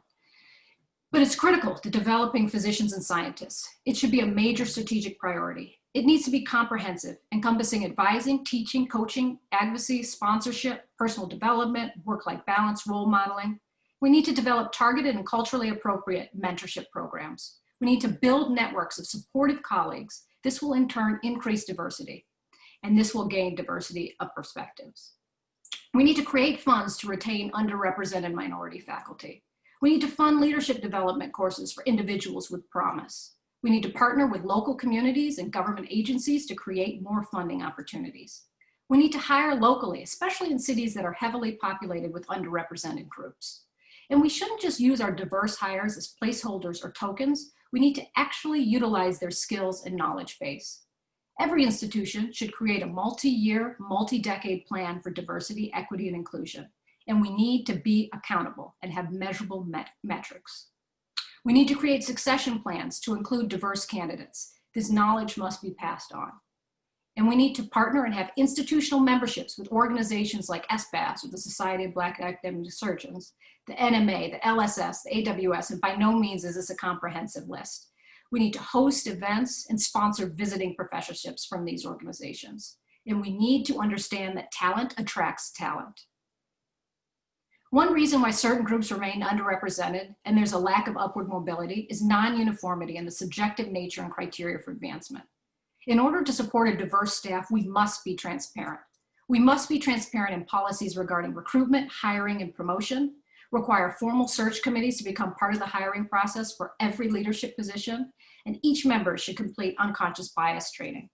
But it's critical to developing physicians and scientists. It should be a major strategic priority. It needs to be comprehensive, encompassing advising, teaching, coaching, advocacy, sponsorship, personal development, work-life balance, role modeling. We need to develop targeted and culturally appropriate mentorship programs. We need to build networks of supportive colleagues. This will in turn increase diversity, and this will gain diversity of perspectives. We need to create funds to retain underrepresented minority faculty. We need to fund leadership development courses for individuals with promise. We need to partner with local communities and government agencies to create more funding opportunities. We need to hire locally, especially in cities that are heavily populated with underrepresented groups. And we shouldn't just use our diverse hires as placeholders or tokens. We need to actually utilize their skills and knowledge base. Every institution should create a multi-year, multi-decade plan for diversity, equity, and inclusion. And we need to be accountable and have measurable metrics. We need to create succession plans to include diverse candidates. This knowledge must be passed on. And we need to partner and have institutional memberships with organizations like SBAS, or the Society of Black Academic Surgeons, the NMA, the LSS, the AWS, and by no means is this a comprehensive list. We need to host events and sponsor visiting professorships from these organizations. And we need to understand that talent attracts talent. One reason why certain groups remain underrepresented and there's a lack of upward mobility is non-uniformity in the subjective nature and criteria for advancement. In order to support a diverse staff, we must be transparent. We must be transparent in policies regarding recruitment, hiring, and promotion, require formal search committees to become part of the hiring process for every leadership position, and each member should complete unconscious bias training.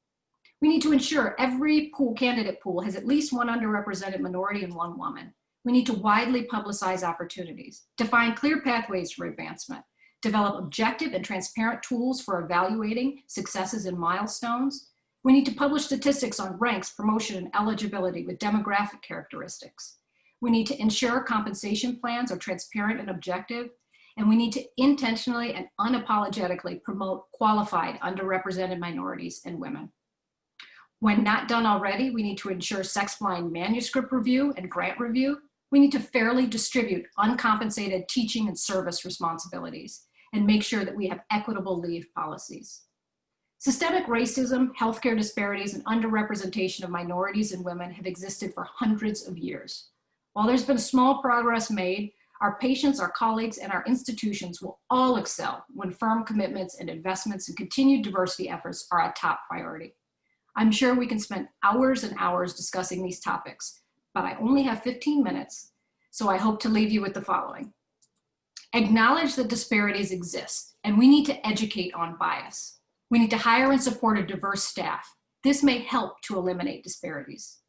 We need to ensure every candidate pool has at least one underrepresented minority and one woman. We need to widely publicize opportunities, define clear pathways for advancement, develop objective and transparent tools for evaluating successes and milestones. We need to publish statistics on ranks, promotion, and eligibility with demographic characteristics. We need to ensure compensation plans are transparent and objective, and we need to intentionally and unapologetically promote qualified underrepresented minorities and women. When not done already, we need to ensure sex-blind manuscript review and grant review. We need to fairly distribute uncompensated teaching and service responsibilities and make sure that we have equitable leave policies. Systemic racism, healthcare disparities, and underrepresentation of minorities and women have existed for hundreds of years. While there's been small progress made, our patients, our colleagues, and our institutions will all excel when firm commitments and investments in continued diversity efforts are a top priority. I'm sure we can spend hours and hours discussing these topics, but I only have 15 minutes, so I hope to leave you with the following. Acknowledge that disparities exist, and we need to educate on bias. We need to hire and support a diverse staff. This may help to eliminate disparities.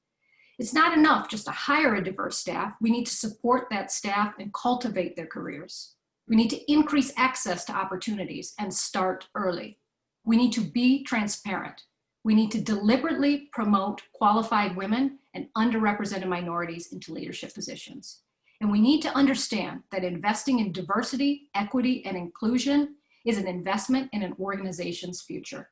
It's not enough just to hire a diverse staff. We need to support that staff and cultivate their careers. We need to increase access to opportunities and start early. We need to be transparent. We need to deliberately promote qualified women and underrepresented minorities into leadership positions. And we need to understand that investing in diversity, equity, and inclusion is an investment in an organization's future.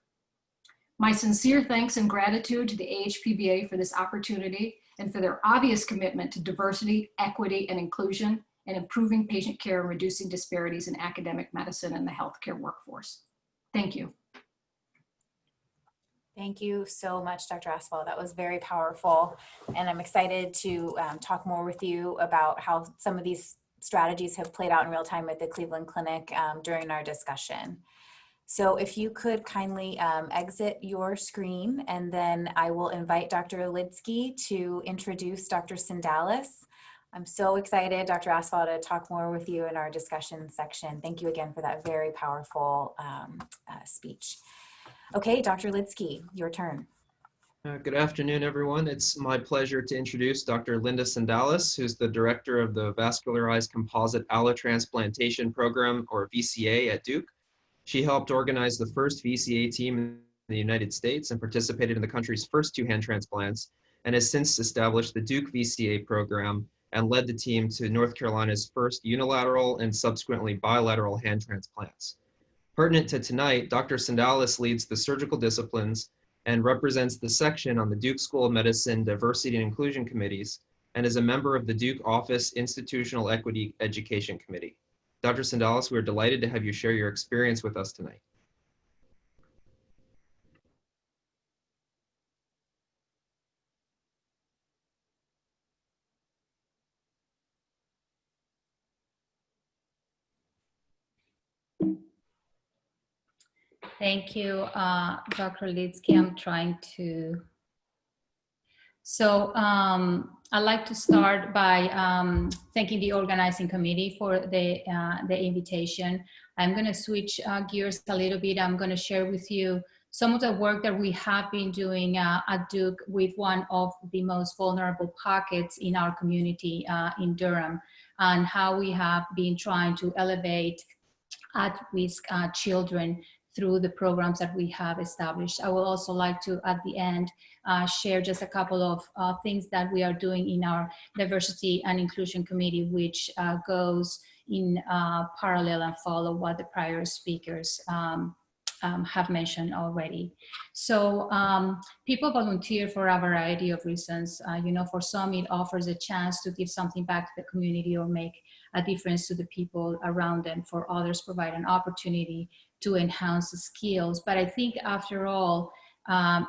My sincere thanks and gratitude to the AHPBA for this opportunity and for their obvious commitment to diversity, equity, and inclusion, and improving patient care and reducing disparities in academic medicine and the healthcare workforce. Thank you. Thank you so much, Dr. Aswell. That was very powerful. And I'm excited to talk more with you about how some of these strategies have played out in real time at the Cleveland Clinic during our discussion. So if you could kindly exit your screen, and then I will invite Dr. Litsky to introduce Dr. Sindalis. I'm so excited, Dr. Aswell, to talk more with you in our discussion section. Thank you again for that very powerful speech. Okay, Dr. Litsky, your turn. Good afternoon, everyone. It's my pleasure to introduce Dr. Linda Sindalis, who's the director of the Vascularized Composite Allotransplantation Program, or VCA, at Duke. She helped organize the first VCA team in the United States and participated in the country's first 2 hand transplants, and has since established the Duke VCA program and led the team to North Carolina's first unilateral and subsequently bilateral hand transplants. Pertinent to tonight, Dr. Sindalis leads the surgical disciplines and represents the section on the Duke School of Medicine Diversity and Inclusion Committees, and is a member of the Duke Office Institutional Equity Education Committee. Dr. Sindalis, we're delighted to have you share your experience with us tonight. Thank you, Dr. Litsky. I'm trying to. So I'd like to start by thanking the organizing committee for the invitation. I'm going to switch gears a little bit. I'm going to share with you some of the work that we have been doing at Duke with one of the most vulnerable pockets in our community in Durham, and how we have been trying to elevate at-risk children through the programs that we have established. I would also like to, at the end, share just a couple of things that we are doing in our Diversity and Inclusion Committee, which goes in parallel and follow what the prior speakers have mentioned already. So people volunteer for a variety of reasons. You know, for some, it offers a chance to give something back to the community or make a difference to the people around them. For others, provide an opportunity to enhance the skills. But I think after all,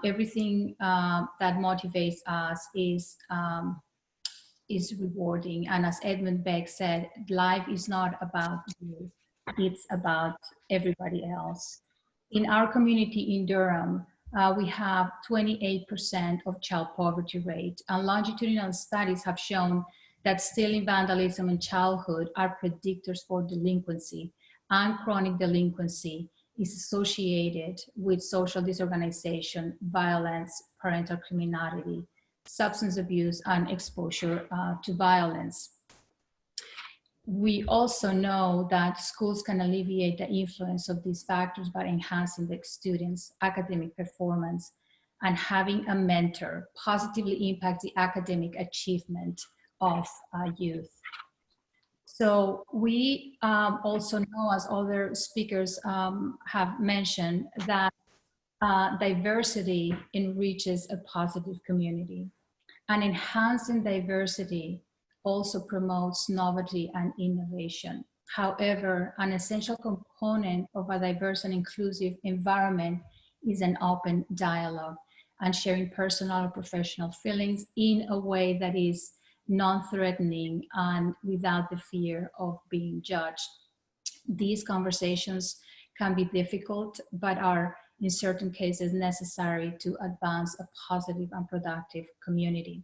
everything that motivates us is rewarding. And as Edmund Beck said, life is not about you, it's about everybody else. In our community in Durham, we have 28% of child poverty rate, and longitudinal studies have shown that stealing, vandalism, and childhood are predictors for delinquency, and chronic delinquency is associated with social disorganization, violence, parental criminality, substance abuse, and exposure to violence. We also know that schools can alleviate the influence of these factors by enhancing the students' academic performance, and having a mentor positively impacts the academic achievement of youth. So we also know, as other speakers have mentioned, that diversity enriches a positive community, and enhancing diversity also promotes novelty and innovation. However, an essential component of a diverse and inclusive environment is an open dialogue and sharing personal or professional feelings in a way that is non-threatening and without the fear of being judged. These conversations can be difficult, but are in certain cases necessary to advance a positive and productive community.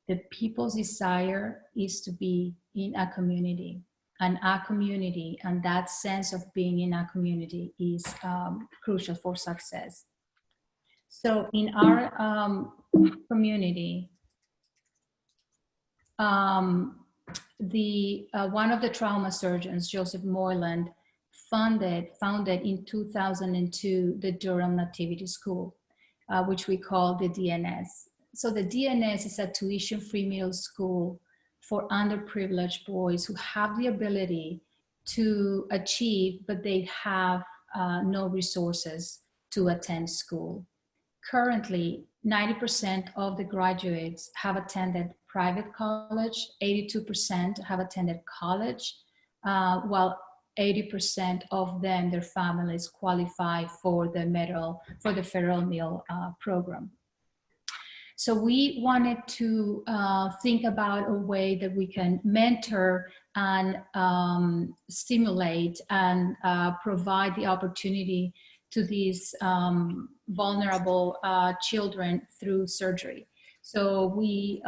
The people's desire is to be in a community, and that sense of being in a community is crucial for success. So in our community, one of the trauma surgeons, Joseph Moyland, founded in 2002 the Durham Nativity School, which we call the DNS. So the DNS is a tuition-free middle school for underprivileged boys who have the ability to achieve, but they have no resources to attend school. Currently, 90% of the graduates have attended private college, 82% have attended college, while 80% of them, their families qualify for the federal meal program. So we wanted to think about a way that we can mentor and stimulate and provide the opportunity to these vulnerable children through surgery. So we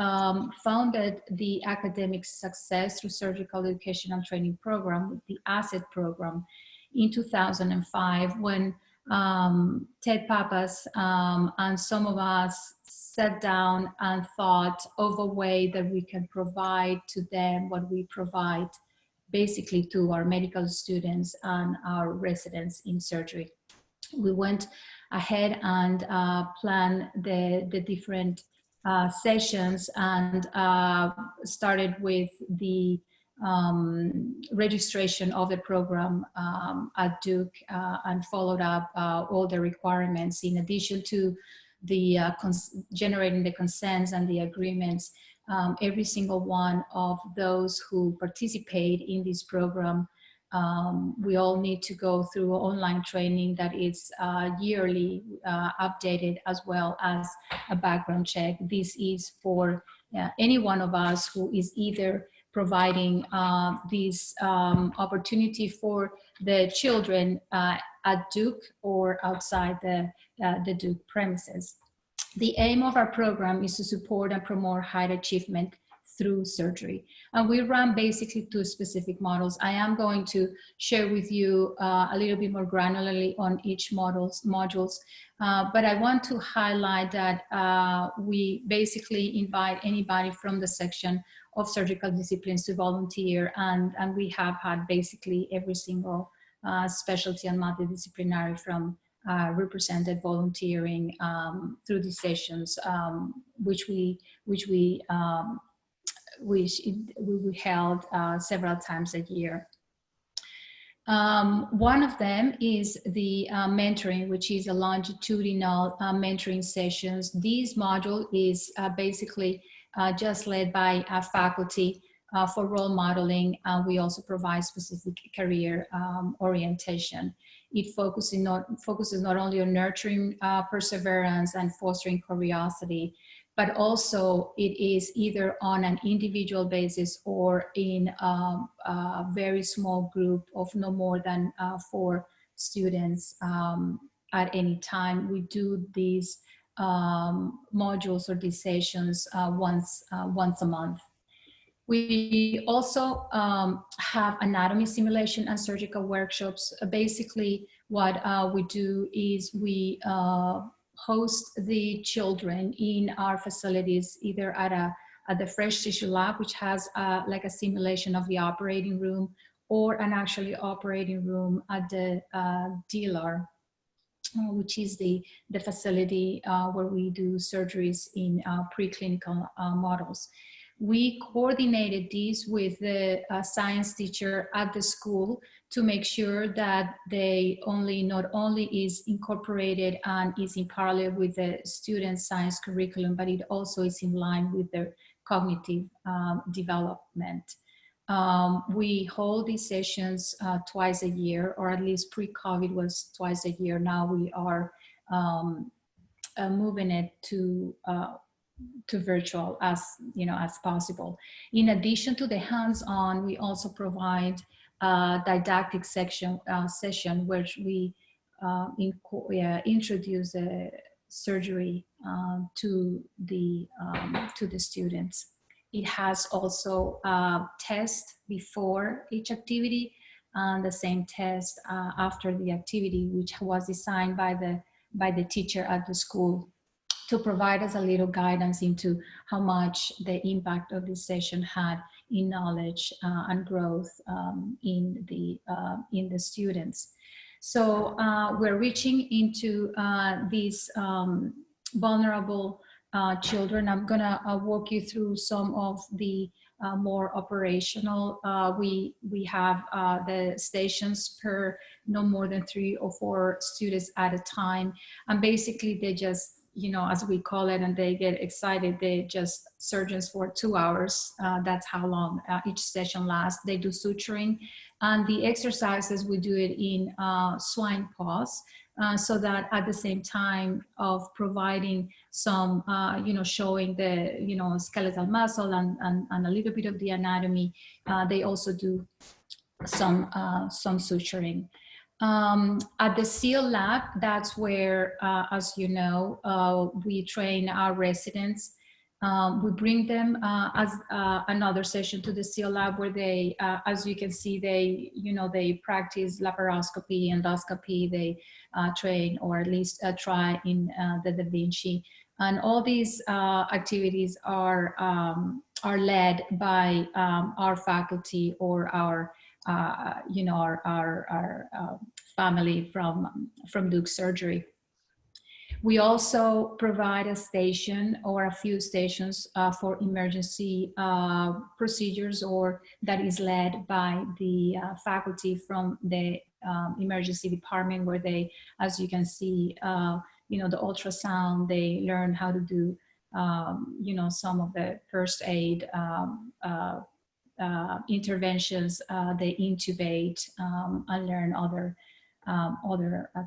founded the Academic Success through Surgical Education and Training Program, the ASSET program, in 2005 when Ted Pappas and some of us sat down and thought of a way that we can provide to them what we provide basically to our medical students and our residents in surgery. We went ahead and planned the different sessions and started with the registration of the program at Duke and followed up all the requirements in addition to the generating the consents and the agreements. Every single one of those who participate in this program, we all need to go through online training that is yearly updated, as well as a background check. This is for any one of us who is either providing this opportunity for the children at Duke or outside the Duke premises. The aim of our program is to support and promote high achievement through surgery. And we run basically two specific models. I am going to share with you a little bit more granularly on each modules, but I want to highlight that we basically invite anybody from the section of surgical disciplines to volunteer, and we have had basically every single specialty and multidisciplinary from represented volunteering through these sessions, which we held several times a year. One of them is the mentoring, which is a longitudinal mentoring sessions. This module is basically just led by faculty for role modeling. We also provide specific career orientation. It focuses not only on nurturing perseverance and fostering curiosity, but also it is either on an individual basis or in a very small group of no more than 4 students at any time. We do these modules or these sessions once a month. We also have anatomy simulation and surgical workshops. Basically, what we do is we host the children in our facilities, either at the fresh tissue lab, which has like a simulation of the operating room, or an actually operating room at the DLR, which is the facility where we do surgeries in preclinical models. We coordinated this with the science teacher at the school to make sure that they not only is incorporated and is in parallel with the student science curriculum, but it also is in line with their cognitive development. We hold these sessions twice a year, or at least pre-COVID was twice a year. Now we are moving it to virtual as possible. In addition to the hands-on, we also provide a didactic session where we introduce surgery to the students. It has also a test before each activity and the same test after the activity, which was designed by the teacher at the school to provide us a little guidance into how much the impact of this session had in knowledge and growth in the students. So we're reaching into these vulnerable children. I'm gonna walk you through some of the more operational. We have the stations per no more than 3 or 4 students at a time, and basically they just as we call it, and they get excited. They just surgeons for 2 hours. That's how long each session lasts. They do suturing, and the exercises, we do it in swine pose, so that at the same time of providing some, showing the, skeletal muscle and a little bit of the anatomy, they also do some suturing. At the SEAL lab, that's where, as you know, we train our residents. We bring them as another session to the SEAL lab where they, as you can see, they practice laparoscopy, endoscopy, they train, or at least try in the Da Vinci. And all these activities are led by our faculty or our family from Duke Surgery. We also provide a station or a few stations for emergency procedures, or that is led by the faculty from the emergency department, where they, as you can see, the ultrasound, they learn how to do, some of the first aid interventions, they intubate and learn other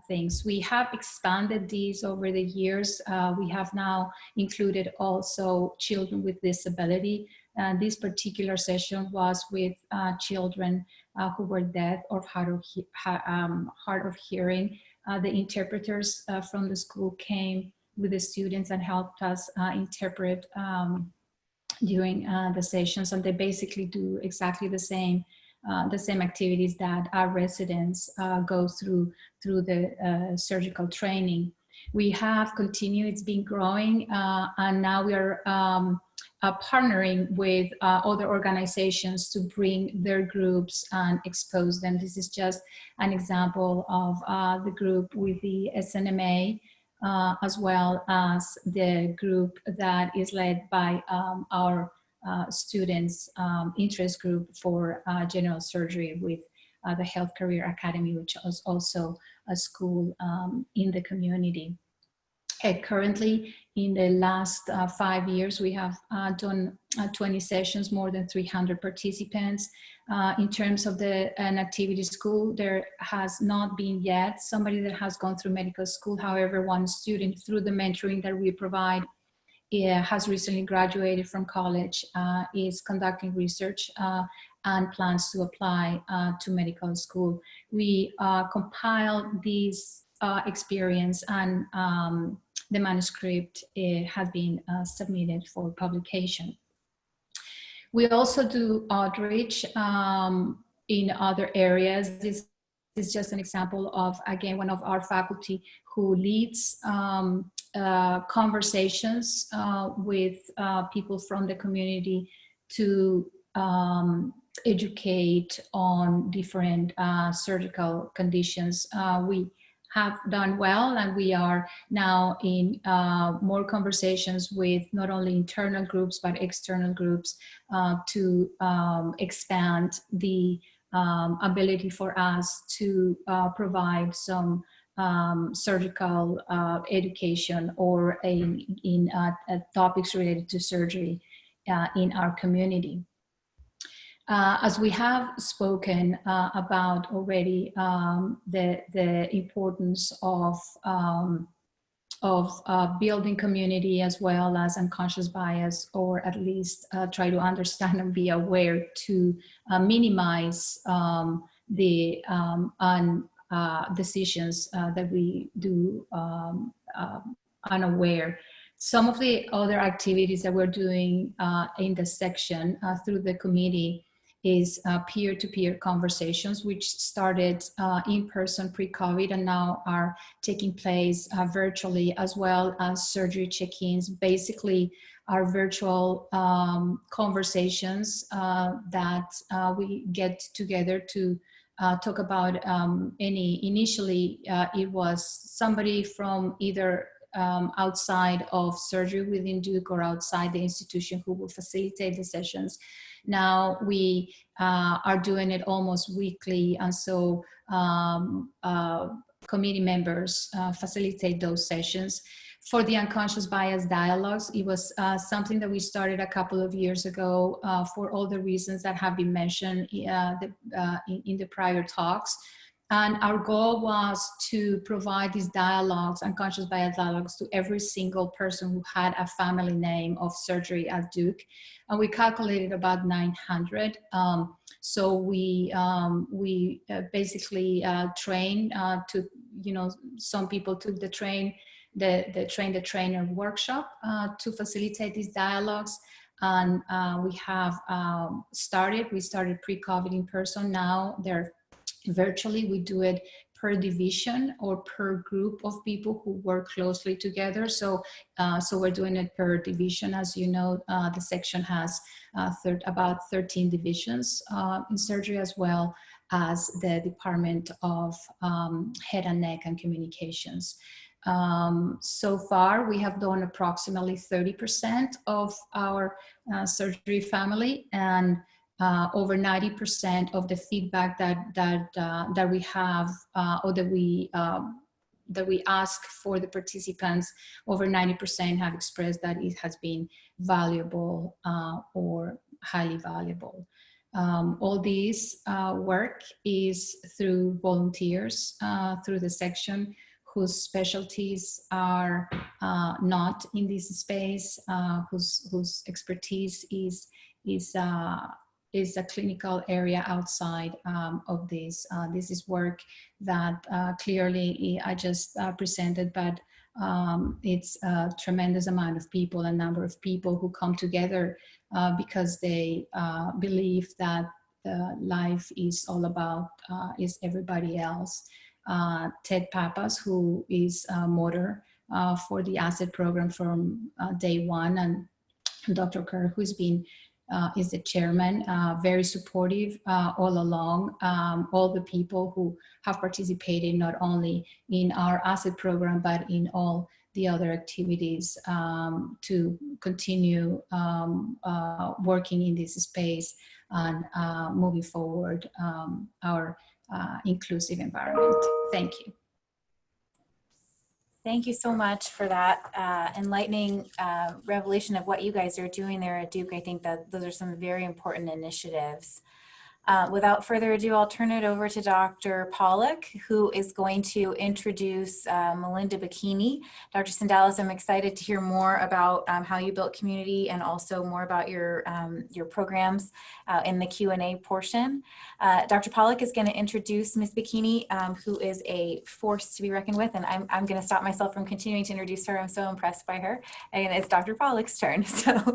things. We have expanded these over the years. We have now included also children with disability. This particular session was with children who were deaf or hard of hearing. The interpreters from the school came with the students and helped us interpret during the sessions, and they basically do exactly the same activities that our residents go through the surgical training. We have continued, it's been growing, and now we are partnering with other organizations to bring their groups and expose them. This is just an example of the group with the SNMA, as well as the group that is led by our students' interest group for general surgery with the Health Career Academy, which is also a school in the community. Currently, in the last 5 years, we have done 20 sessions, more than 300 participants. In terms of an activity school, there has not been yet somebody that has gone through medical school. However, one student, through the mentoring that we provide, has recently graduated from college, is conducting research and plans to apply to medical school. We compiled these experience, and the manuscript has been submitted for publication. We also do outreach in other areas. This is just an example of, again, one of our faculty who leads conversations with people from the community to educate on different surgical conditions. We have done well, and we are now in more conversations with not only internal groups but external groups to expand the ability for us to provide some surgical education or in topics related to surgery in our community. As we have spoken about already, the importance of building community, as well as unconscious bias, or at least try to understand and be aware to minimize the decisions that we do unaware. Some of the other activities that we're doing in the section through the committee is peer-to-peer conversations, which started in person pre-COVID and now are taking place virtually, as well as surgery check-ins. Basically, our virtual conversations that we get together to talk about initially it was somebody from either outside of surgery within Duke or outside the institution who will facilitate the sessions. Now we are doing it almost weekly, and so committee members facilitate those sessions. for the unconscious bias dialogues. It was something that we started a couple of years ago for all the reasons that have been mentioned in the prior talks. And our goal was to provide these dialogues, unconscious bias dialogues, to every single person who had a family name of surgery at Duke. And we calculated about 900. So we basically trained to, some people took the train the trainer workshop to facilitate these dialogues. And we started pre-COVID in person. Now they're virtually. We do it per division or per group of people who work closely together. So we're doing it per division. As you know, the section has about 13 divisions in surgery, as well as the Department of Head and Neck and Communications. So far, we have done approximately 30% of our surgery family, and over 90% of the feedback that we have or that we ask for the participants, over 90% have expressed that it has been valuable or highly valuable. All this work is through volunteers through the section whose specialties are not in this space, whose expertise is a clinical area outside of this. This is work that clearly I just presented, but it's a tremendous amount of people, a number of people who come together because they believe that life is all about is everybody else. Ted Pappas, who is a motor for the ASSET program from day one, and Dr. Kerr, who's been is the chairman, very supportive all along. All the people who have participated not only in our ASSET program, but in all the other activities to continue working in this space and moving forward our inclusive environment. Thank you. Thank you so much for that enlightening revelation of what you guys are doing there at Duke. I think that those are some very important initiatives. Without further ado, I'll turn it over to Dr. Pollock, who is going to introduce Melinda Bikini. Dr. Sandalis, I'm excited to hear more about how you built community and also more about your programs in the Q&A portion. Dr. Pollock is going to introduce Ms. Bikini, who is a force to be reckoned with, and I'm going to stop myself from continuing to introduce her. I'm so impressed by her, and it's Dr. Pollock's turn. So.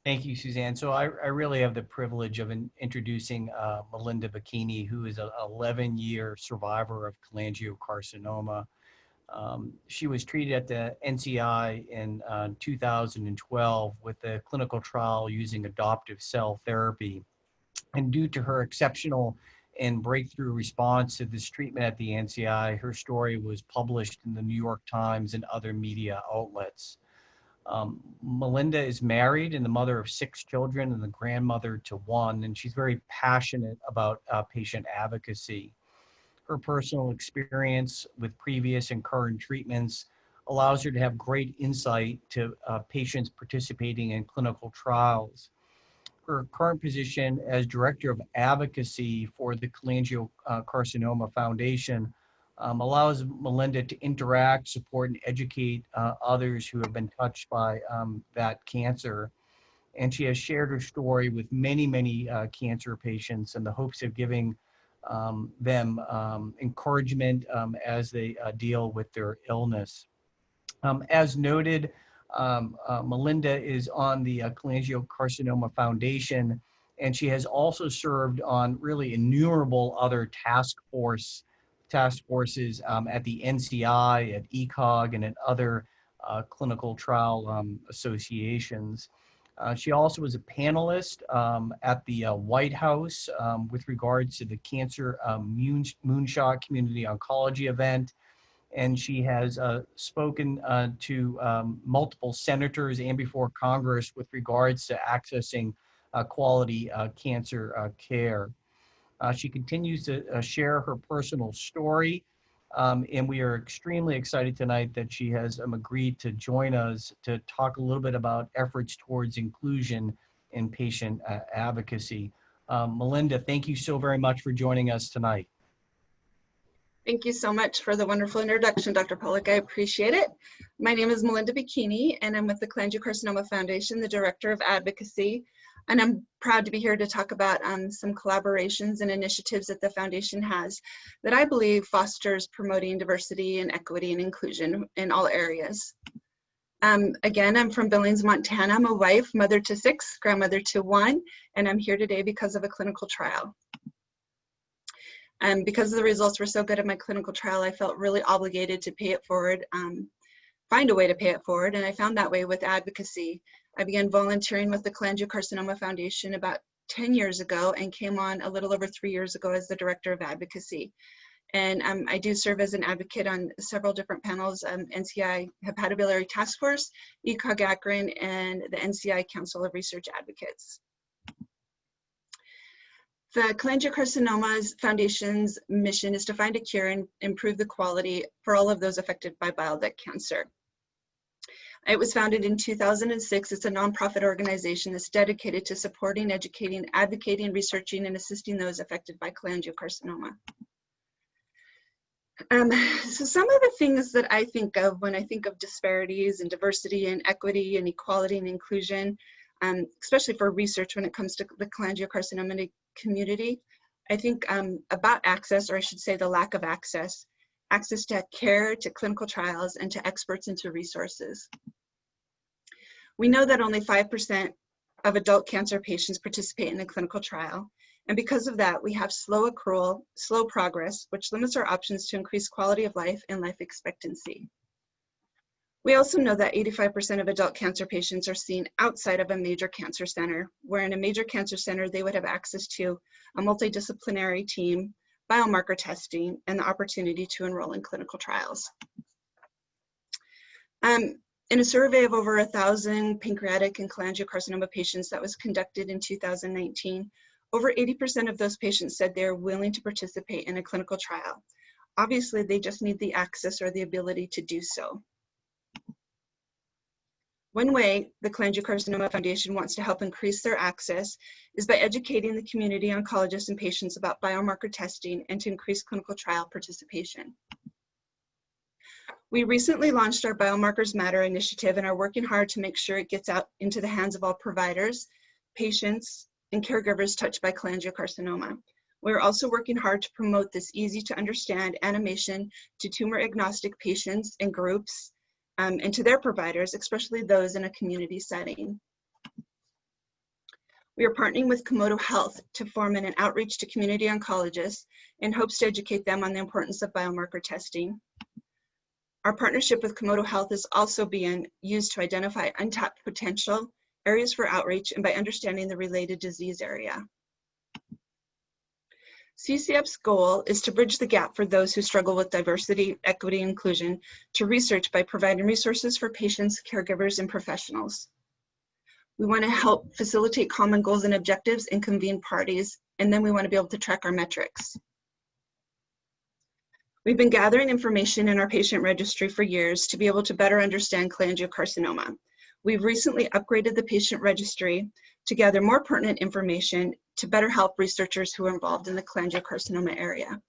Thank you, Suzanne. So I really have the privilege of introducing Melinda Bikini, who is an 11-year survivor of cholangiocarcinoma. She was treated at the NCI in 2012 with a clinical trial using adoptive cell therapy. And due to her exceptional and breakthrough response to this treatment at the NCI, her story was published in the New York Times and other media outlets. Melinda is married and the mother of 6 children and the grandmother to 1, and she's very passionate about patient advocacy. Her personal experience with previous and current treatments allows her to have great insight to patients participating in clinical trials. Her current position as Director of Advocacy for the Cholangiocarcinoma Foundation allows Melinda to interact, support, and educate others who have been touched by that cancer. And she has shared her story with many cancer patients in the hopes of giving them encouragement as they deal with their illness. As noted, Melinda is on the Cholangiocarcinoma Foundation, and she has also served on really innumerable other task forces at the NCI, at ECOG, and at other clinical trial associations. She also was a panelist at the White House with regards to the Cancer Moonshot Community Oncology event. And she has spoken to multiple senators and before Congress with regards to accessing quality cancer care. She continues to share her personal story And we are extremely excited tonight that she has agreed to join us to talk a little bit about efforts towards inclusion in patient advocacy. Melinda, thank you so very much for joining us tonight. Thank you so much for the wonderful introduction, Dr. Pollack. I appreciate it. My name is Melinda Bikini, and I'm with the Cholangiocarcinoma Foundation, the Director of Advocacy. And I'm proud to be here to talk about some collaborations and initiatives that the foundation has that I believe fosters promoting diversity and equity and inclusion in all areas. Again, I'm from Billings, Montana. I'm a wife, mother to 6, grandmother to 1, and I'm here today because of a clinical trial. Because the results were so good at my clinical trial, I felt really obligated to pay it forward, find a way to pay it forward, and I found that way with advocacy. I began volunteering with the Cholangiocarcinoma Foundation about 10 years ago and came on a little over 3 years ago as the Director of Advocacy. And I do serve as an advocate on several different panels, NCI Hepatobiliary Task Force, ECOG Akron, and the NCI Council of Research Advocates. The Cholangiocarcinoma Foundation's mission is to find a cure and improve the quality for all of those affected by bile duct cancer. It was founded in 2006. It's a nonprofit organization that's dedicated to supporting, educating, advocating, researching, and assisting those affected by cholangiocarcinoma. So some of the things that I think of when I think of disparities and diversity and equity and equality and inclusion, especially for research when it comes to the cholangiocarcinoma community, I think about access, or I should say the lack of access to care, to clinical trials, and to experts and to resources. We know that only 5% of adult cancer patients participate in a clinical trial. And because of that, we have slow accrual, slow progress, which limits our options to increase quality of life and life expectancy. We also know that 85% of adult cancer patients are seen outside of a major cancer center, where in a major cancer center, they would have access to a multidisciplinary team, biomarker testing, and the opportunity to enroll in clinical trials. In a survey of over 1,000 pancreatic and cholangiocarcinoma patients that was conducted in 2019, over 80% of those patients said they're willing to participate in a clinical trial. Obviously, they just need the access or the ability to do so. One way the Cholangiocarcinoma Foundation wants to help increase their access is by educating the community oncologists and patients about biomarker testing and to increase clinical trial participation. We recently launched our Biomarkers Matter initiative and are working hard to make sure it gets out into the hands of all providers, patients, and caregivers touched by cholangiocarcinoma. We're also working hard to promote this easy to understand animation to tumor agnostic patients and groups and to their providers, especially those in a community setting. We are partnering with Komodo Health to form an outreach to community oncologists in hopes to educate them on the importance of biomarker testing. Our partnership with Komodo Health is also being used to identify untapped potential areas for outreach and by understanding the related disease area. CCF's goal is to bridge the gap for those who struggle with diversity, equity, and inclusion to research by providing resources for patients, caregivers, and professionals. We want to help facilitate common goals and objectives and convene parties, and then we want to be able to track our metrics. We've been gathering information in our patient registry for years to be able to better understand cholangiocarcinoma. We've recently upgraded the patient registry to gather more pertinent information to better help researchers who are involved in the cholangiocarcinoma area.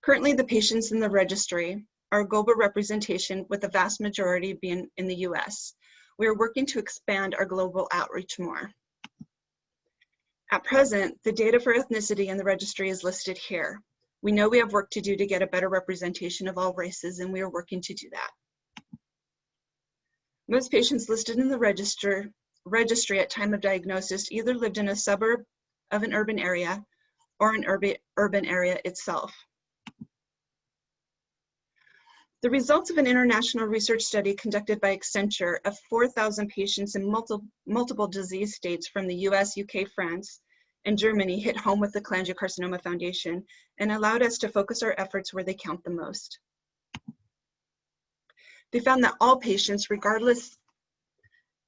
Currently, the patients in the registry are a global representation, with the vast majority being in the US. We are working to expand our global outreach more. At present, the data for ethnicity in the registry is listed here. We know we have work to do to get a better representation of all races, and we are working to do that. Most patients listed in the registry at time of diagnosis either lived in a suburb of an urban area or an urban area itself. The results of an international research study conducted by Accenture of 4,000 patients in multiple disease states from the US, UK, France, and Germany hit home with the Cholangiocarcinoma Foundation and allowed us to focus our efforts where they count the most. They found that all patients, regardless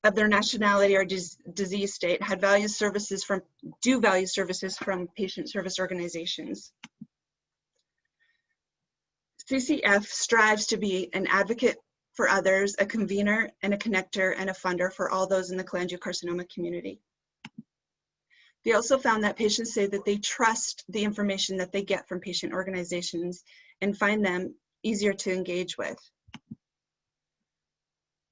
of their nationality or disease state, do value services from patient service organizations. CCF strives to be an advocate for others, a convener and a connector and a funder for all those in the cholangiocarcinoma community. They also found that patients say that they trust the information that they get from patient organizations and find them easier to engage with.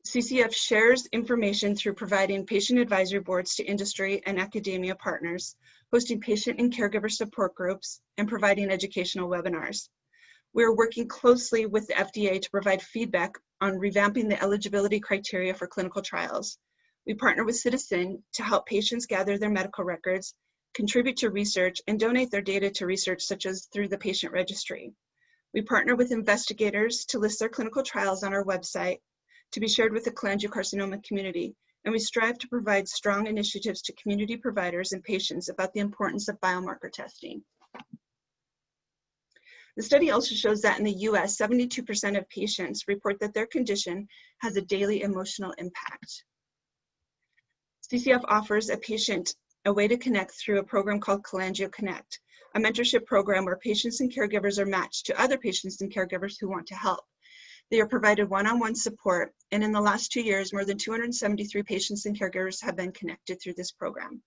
CCF shares information through providing patient advisory boards to industry and academia partners, hosting patient and caregiver support groups, and providing educational webinars. We are working closely with the FDA to provide feedback on revamping the eligibility criteria for clinical trials. We partner with Citizen to help patients gather their medical records, contribute to research, and donate their data to research such as through the patient registry. We partner with investigators to list their clinical trials on our website to be shared with the cholangiocarcinoma community, and we strive to provide strong initiatives to community providers and patients about the importance of biomarker testing. The study also shows that in the US, 72% of patients report that their condition has a daily emotional impact. CCF offers a patient a way to connect through a program called Cholangio Connect, a mentorship program where patients and caregivers are matched to other patients and caregivers who want to help. They are provided one-on-one support, and in the last 2 years, more than 273 patients and caregivers have been connected through this program.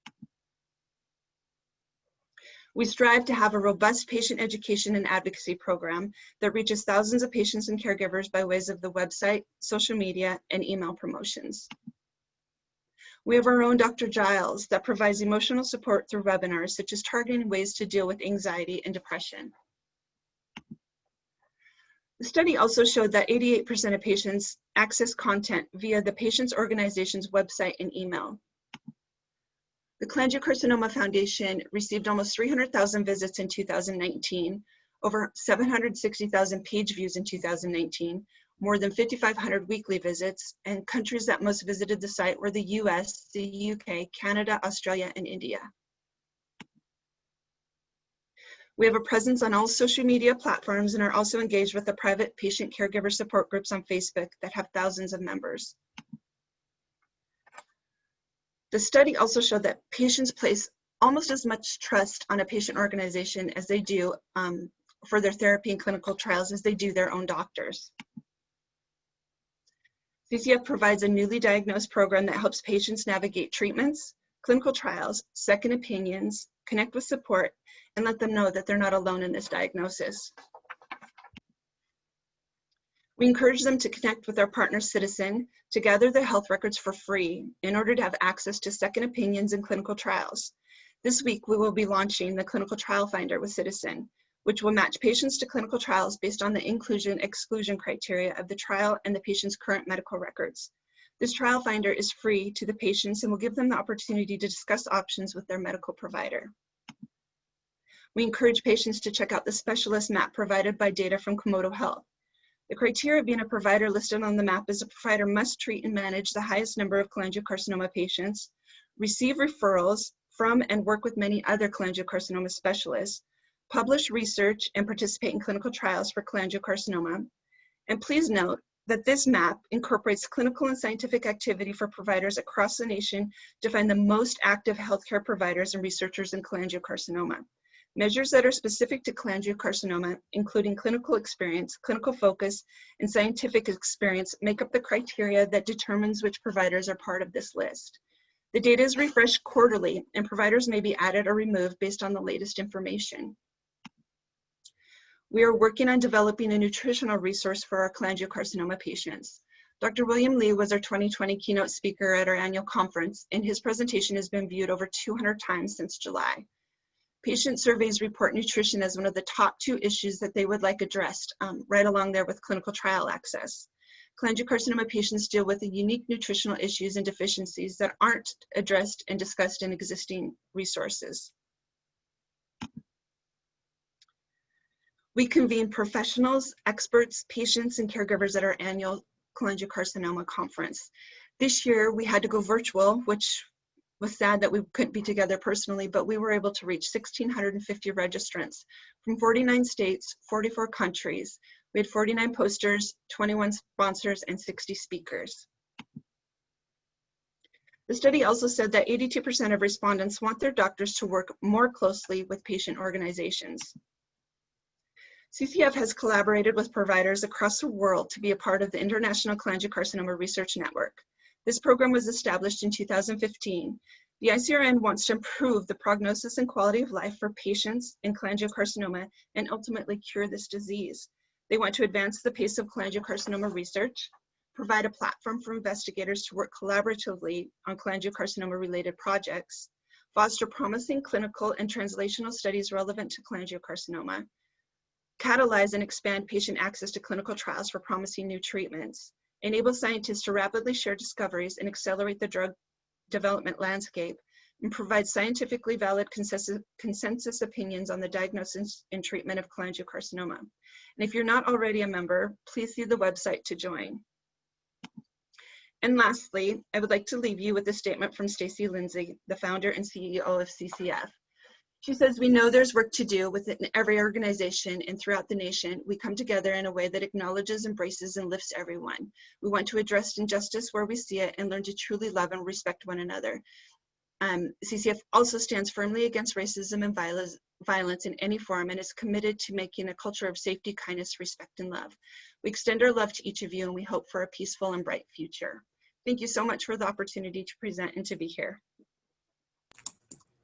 We strive to have a robust patient education and advocacy program that reaches thousands of patients and caregivers by ways of the website, social media, and email promotions. We have our own Dr. Giles that provides emotional support through webinars, such as targeting ways to deal with anxiety and depression. The study also showed that 88% of patients access content via the patient's organization's website and email. The Cholangiocarcinoma Foundation received almost 300,000 visits in 2019, over 760,000 page views in 2019, more than 5,500 weekly visits, and countries that most visited the site were the US, the UK, Canada, Australia, and India. We have a presence on all social media platforms and are also engaged with the private patient caregiver support groups on Facebook that have thousands of members. The study also showed that patients place almost as much trust on a patient organization as they do for their therapy and clinical trials as they do their own doctors. CCF provides a newly diagnosed program that helps patients navigate treatments, clinical trials, second opinions, connect with support, and let them know that they're not alone in this diagnosis. We encourage them to connect with our partner Citizen to gather their health records for free in order to have access to second opinions and clinical trials. This week, we will be launching the Clinical Trial Finder with Citizen, which will match patients to clinical trials based on the inclusion-exclusion criteria of the trial and the patient's current medical records. This trial finder is free to the patients and will give them the opportunity to discuss options with their medical provider. We encourage patients to check out the specialist map provided by data from Komodo Health. The criteria of being a provider listed on the map is a provider must treat and manage the highest number of cholangiocarcinoma patients, receive referrals from and work with many other cholangiocarcinoma specialists, publish research and participate in clinical trials for cholangiocarcinoma. And please note that this map incorporates clinical and scientific activity for providers across the nation to find the most active healthcare providers and researchers in cholangiocarcinoma. Measures that are specific to cholangiocarcinoma, including clinical experience, clinical focus, and scientific experience, make up the criteria that determines which providers are part of this list. The data is refreshed quarterly, and providers may be added or removed based on the latest information. We are working on developing a nutritional resource for our cholangiocarcinoma patients. Dr. William Lee was our 2020 keynote speaker at our annual conference, and his presentation has been viewed over 200 times since July. Patient surveys report nutrition as one of the top 2 issues that they would like addressed, right along there with clinical trial access. Cholangiocarcinoma patients deal with the unique nutritional issues and deficiencies that aren't addressed and discussed in existing resources. We convene professionals, experts, patients, and caregivers at our annual cholangiocarcinoma conference. This year, we had to go virtual, which was sad that we couldn't be together personally, but we were able to reach 1,650 registrants from 49 states, 44 countries. We had 49 posters, 21 sponsors, and 60 speakers. The study also said that 82% of respondents want their doctors to work more closely with patient organizations. CCF has collaborated with providers across the world to be a part of the International Cholangiocarcinoma Research Network. This program was established in 2015. The ICRN wants to improve the prognosis and quality of life for patients in cholangiocarcinoma and ultimately cure this disease. They want to advance the pace of cholangiocarcinoma research, provide a platform for investigators to work collaboratively on cholangiocarcinoma-related projects, foster promising clinical and translational studies relevant to cholangiocarcinoma, catalyze and expand patient access to clinical trials for promising new treatments, enable scientists to rapidly share discoveries and accelerate the drug development landscape, and provide scientifically valid consensus opinions on the diagnosis and treatment of cholangiocarcinoma. And if you're not already a member, please see the website to join. And lastly, I would like to leave you with a statement from Stacy Lindsay, the founder and CEO of CCF. She says, "We know there's work to do within every organization and throughout the nation. We come together in a way that acknowledges, embraces, and lifts everyone. We want to address injustice where we see it and learn to truly love and respect one another." CCF also stands firmly against racism and violence in any form and is committed to making a culture of safety, kindness, respect, and love. We extend our love to each of you and we hope for a peaceful and bright future. Thank you so much for the opportunity to present and to be here.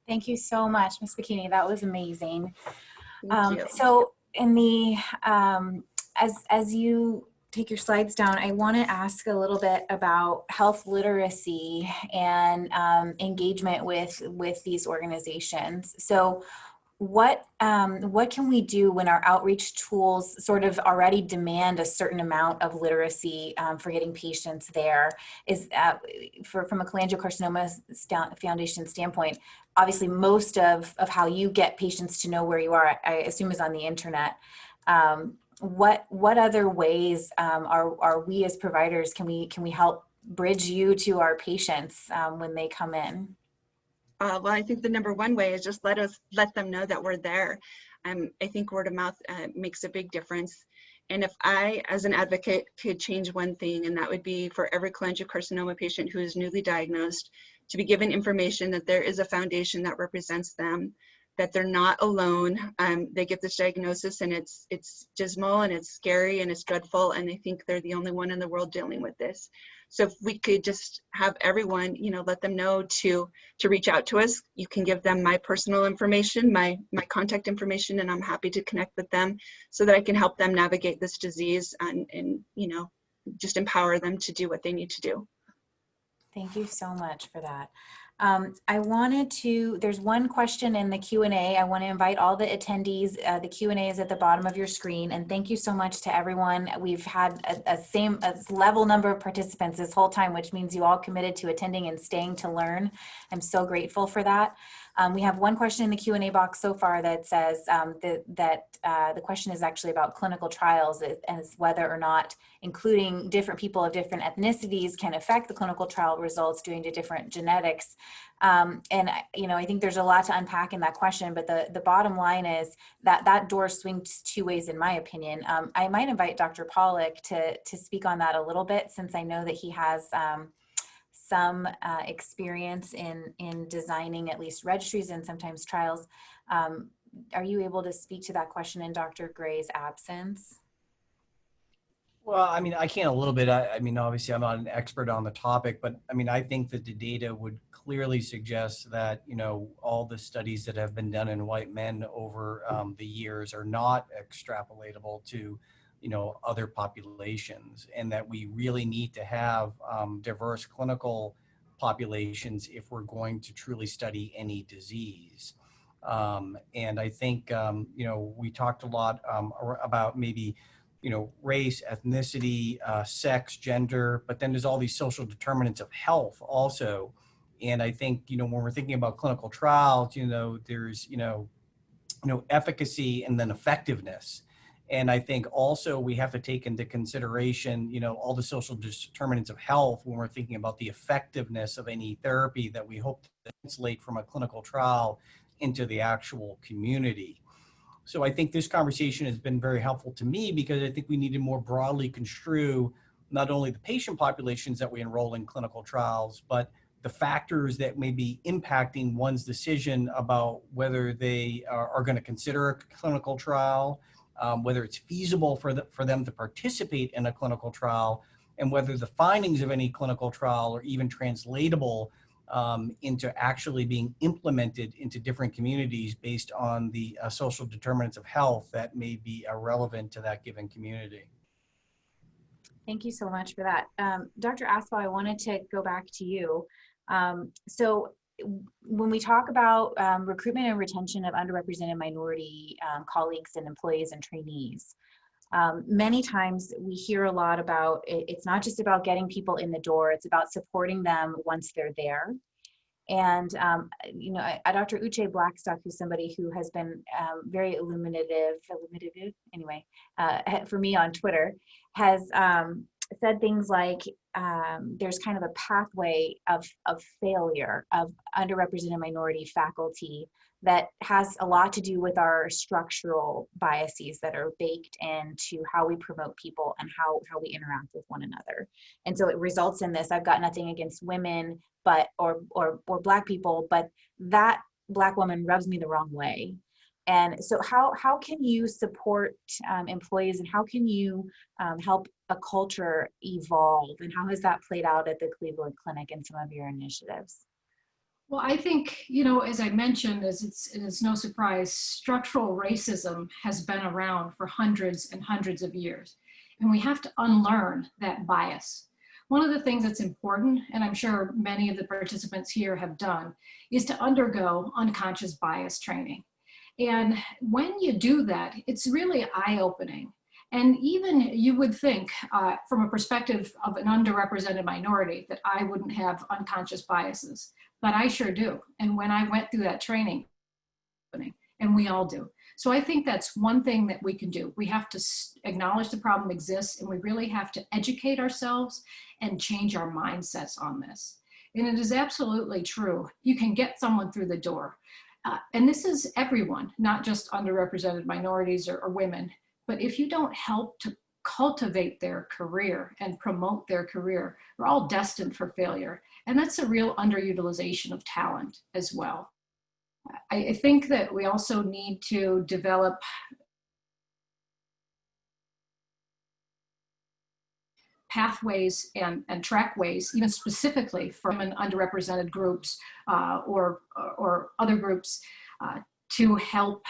Thank you so much, Ms. Bikini. That was amazing. Thank you. So in the, as you take your slides down, I want to ask a little bit about health literacy and engagement with these organizations. So what can we do when our outreach tools sort of already demand a certain amount of literacy for getting patients there? Is from a cholangiocarcinoma foundation standpoint, obviously most of how you get patients to know where you are, I assume, is on the internet. What other ways are we as providers, can we help bridge you to our patients when they come in? Well, I think the number one way is just let them know that we're there. I think word of mouth makes a big difference. And if I, as an advocate, could change one thing, and that would be for every cholangiocarcinoma patient who is newly diagnosed to be given information that there is a foundation that represents them, that they're not alone. They get this diagnosis and it's dismal and it's scary and it's dreadful, and they think they're the only one in the world dealing with this. So if we could just have everyone, let them know to reach out to us. You can give them my personal information, my contact information, and I'm happy to connect with them so that I can help them navigate this disease and just empower them to do what they need to do. Thank you so much for that. There's one question in the Q&A. I want to invite all the attendees. The Q&A is at the bottom of your screen. And thank you so much to everyone. We've had a level number of participants this whole time, which means you all committed to attending and staying to learn. I'm so grateful for that. We have one question in the Q&A box so far that says the question is actually about clinical trials, as whether or not including different people of different ethnicities can affect the clinical trial results due to different genetics. And I think there's a lot to unpack in that question, but the bottom line is that door swings two ways, in my opinion. I might invite Dr. Pollack to speak on that a little bit, since I know that he has some experience in designing at least registries and sometimes trials. Are you able to speak to that question in Dr. Gray's absence? Well, I mean, I can a little bit. I mean, obviously, I'm not an expert on the topic, but I mean, I think that the data would clearly suggest that, all the studies that have been done in white men over the years are not extrapolatable to, other populations, and that we really need to have diverse clinical populations if we're going to truly study any disease. And I think, we talked a lot about maybe, race, ethnicity, sex, gender, but then there's all these social determinants of health also. And I think, when we're thinking about clinical trials, there's, efficacy and then effectiveness. And I think also we have to take into consideration, all the social determinants of health when we're thinking about the effectiveness of any therapy that we hope to translate from a clinical trial into the actual community. So I think this conversation has been very helpful to me, because I think we need to more broadly construe not only the patient populations that we enroll in clinical trials, but the factors that may be impacting one's decision about whether they are going to consider a clinical trial, whether it's feasible for them to participate in a clinical trial, and whether the findings of any clinical trial are even translatable into actually being implemented into different communities based on the social determinants of health that may be relevant to that given community. Thank you so much for that. Dr. Aspal, I wanted to go back to you. So when we talk about recruitment and retention of underrepresented minority colleagues and employees and trainees, many times we hear a lot about it's not just about getting people in the door, it's about supporting them once they're there. And, you know, Dr. Uche Blackstock, who's somebody who has been very illuminative anyway, for me on Twitter, has said things like there's kind of a pathway of failure of underrepresented minority faculty that has a lot to do with our structural biases that are baked into how we promote people and how we interact with one another. And so it results in this, I've got nothing against women, but or Black people, but that Black woman rubs me the wrong way. And so how can you support employees, and how can you help a culture evolve, and how has that played out at the Cleveland Clinic and some of your initiatives? Well, I think, you know, as I mentioned, it's no surprise, structural racism has been around for hundreds and hundreds of years, and we have to unlearn that bias. One of the things that's important, and I'm sure many of the participants here have done, is to undergo unconscious bias training. And when you do that, it's really eye-opening. And even you would think from a perspective of an underrepresented minority that I wouldn't have unconscious biases, but I sure do. And when I went through that training, and we all do. So I think that's one thing that we can do. We have to acknowledge the problem exists, and we really have to educate ourselves and change our mindsets on this. And it is absolutely true. You can get someone through the door. And this is everyone, not just underrepresented minorities or women. But if you don't help to cultivate their career and promote their career, we're all destined for failure. And that's a real underutilization of talent as well. I think that we also need to develop pathways and trackways, even specifically for underrepresented groups or other groups to help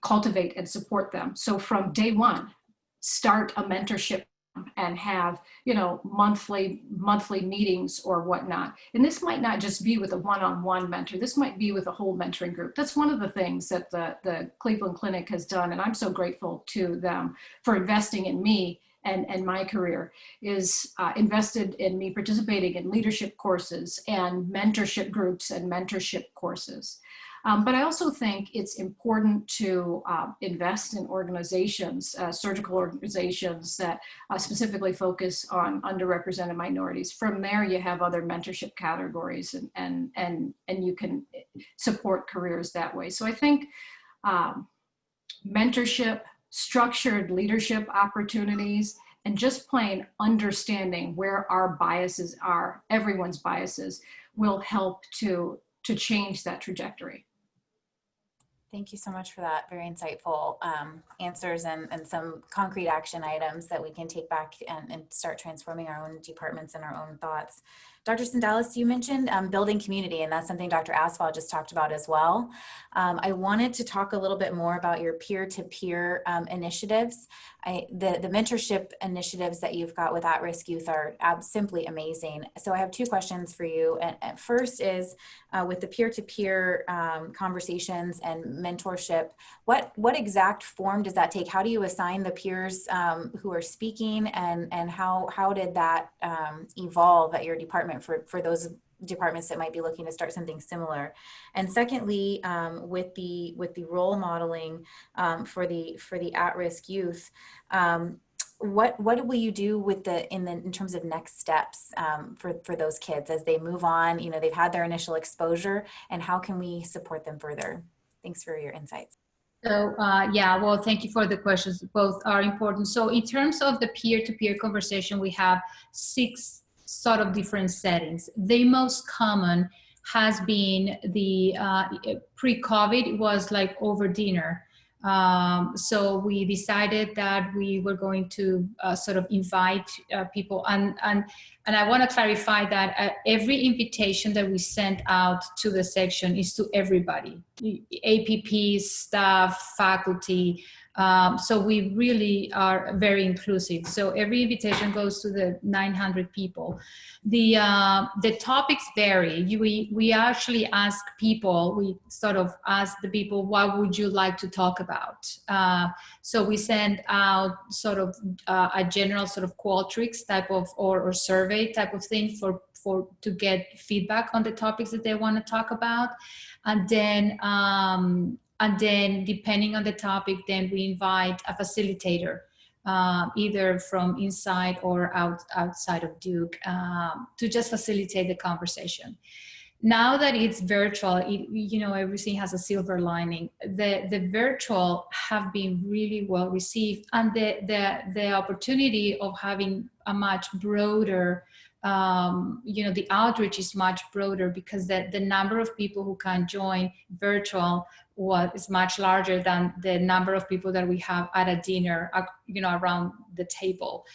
cultivate and support them. So from day one, start a mentorship and have, you know, monthly meetings or whatnot. And this might not just be with a one-on-one mentor. This might be with a whole mentoring group. That's one of the things that the Cleveland Clinic has done, and I'm so grateful to them for investing in me and my career, is invested in me participating in leadership courses and mentorship groups and mentorship courses. But I also think it's important to invest in organizations, surgical organizations that specifically focus on underrepresented minorities. From there, you have other mentorship categories, and you can support careers that way. So I think mentorship, structured leadership opportunities, and just plain understanding where our biases are, everyone's biases, will help to change that trajectory. Thank you so much for that. Very insightful answers and some concrete action items that we can take back and start transforming our own departments and our own thoughts. Dr. Sandalis, you mentioned building community, and that's something Dr. Asfal just talked about as well. I wanted to talk a little bit more about your peer-to-peer initiatives. The mentorship initiatives that you've got with at-risk youth are simply amazing. So I have two questions for you. And first is with the peer-to-peer conversations and mentorship, what exact form does that take? How do you assign the peers who are speaking, and how did that evolve at your department for those departments that might be looking to start something similar? And secondly, with the role modeling for the at-risk youth, what will you do with in terms of next steps for those kids as they move on? You know, they've had their initial exposure, and how can we support them further? Thanks for your insights. So yeah, well, thank you for the questions. Both are important. So in terms of the peer-to-peer conversation, we have 6 sort of different settings. The most common has been the pre-COVID, it was like over dinner. So we decided that we were going to sort of invite people, and I want to clarify that every invitation that we sent out to the section is to everybody, APP, staff, faculty. So we really are very inclusive. So every invitation goes to the 900 people. The topics vary. We actually ask people, we sort of ask the people, what would you like to talk about? So we send out sort of a general sort of Qualtrics type of, or survey type of thing to get feedback on the topics that they want to talk about. And then depending on the topic, then we invite a facilitator, either from inside or outside of Duke, to just facilitate the conversation. Now that it's virtual, everything has a silver lining. The virtual have been really well received, and the opportunity of having a much broader, the outreach is much broader, because the number of people who can join virtual is much larger than the number of people that we have at a dinner, around the table.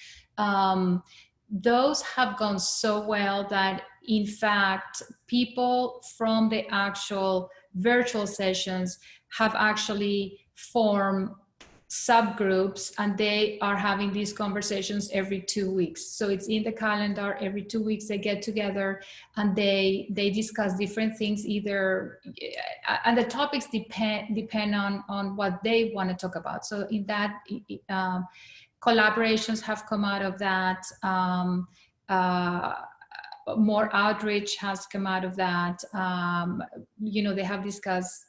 Those have gone so well that, in fact, people from the actual virtual sessions have actually formed subgroups, and they are having these conversations every 2 weeks. So it's in the calendar. Every 2 weeks they get together and they discuss different things, and the topics depend on what they want to talk about. So in that, collaborations have come out of that. More outreach has come out of that. They have discussed,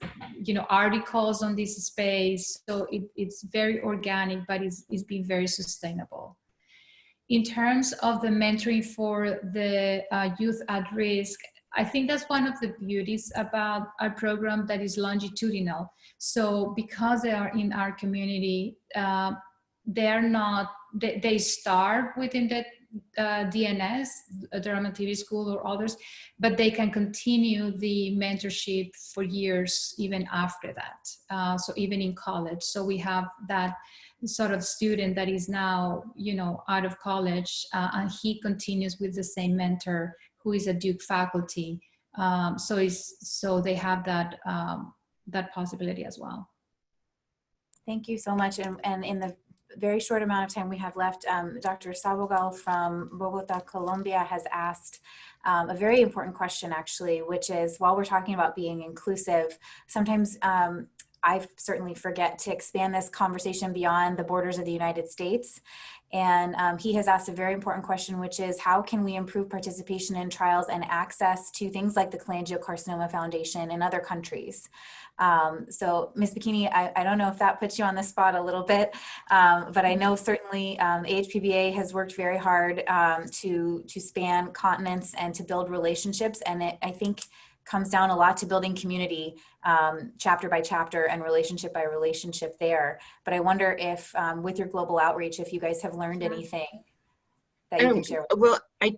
articles on this space. So it's very organic, but it's been very sustainable. In terms of the mentoring for the youth at risk, I think that's one of the beauties about our program, that is longitudinal. So because they are in our community, they start within the DNS, Durham Nativity School or others, but they can continue the mentorship for years even after that. So even in college. So we have that sort of student that is now, out of college, and he continues with the same mentor who is a Duke faculty. So they have that possibility as well. Thank you so much. And in the very short amount of time we have left, Dr. Sabogal from Bogota, Colombia has asked a very important question, actually, which is, while we're talking about being inclusive, sometimes I certainly forget to expand this conversation beyond the borders of the United States. And he has asked a very important question, which is, how can we improve participation in trials and access to things like the Cholangiocarcinoma Foundation in other countries? So Ms. Bikini, I don't know if that puts you on the spot a little bit, but I know certainly AHPBA has worked very hard to span continents and to build relationships. And I think comes down a lot to building community, chapter by chapter and relationship by relationship there. But I wonder if with your global outreach, if you guys have learned anything that you can share with us. Well, I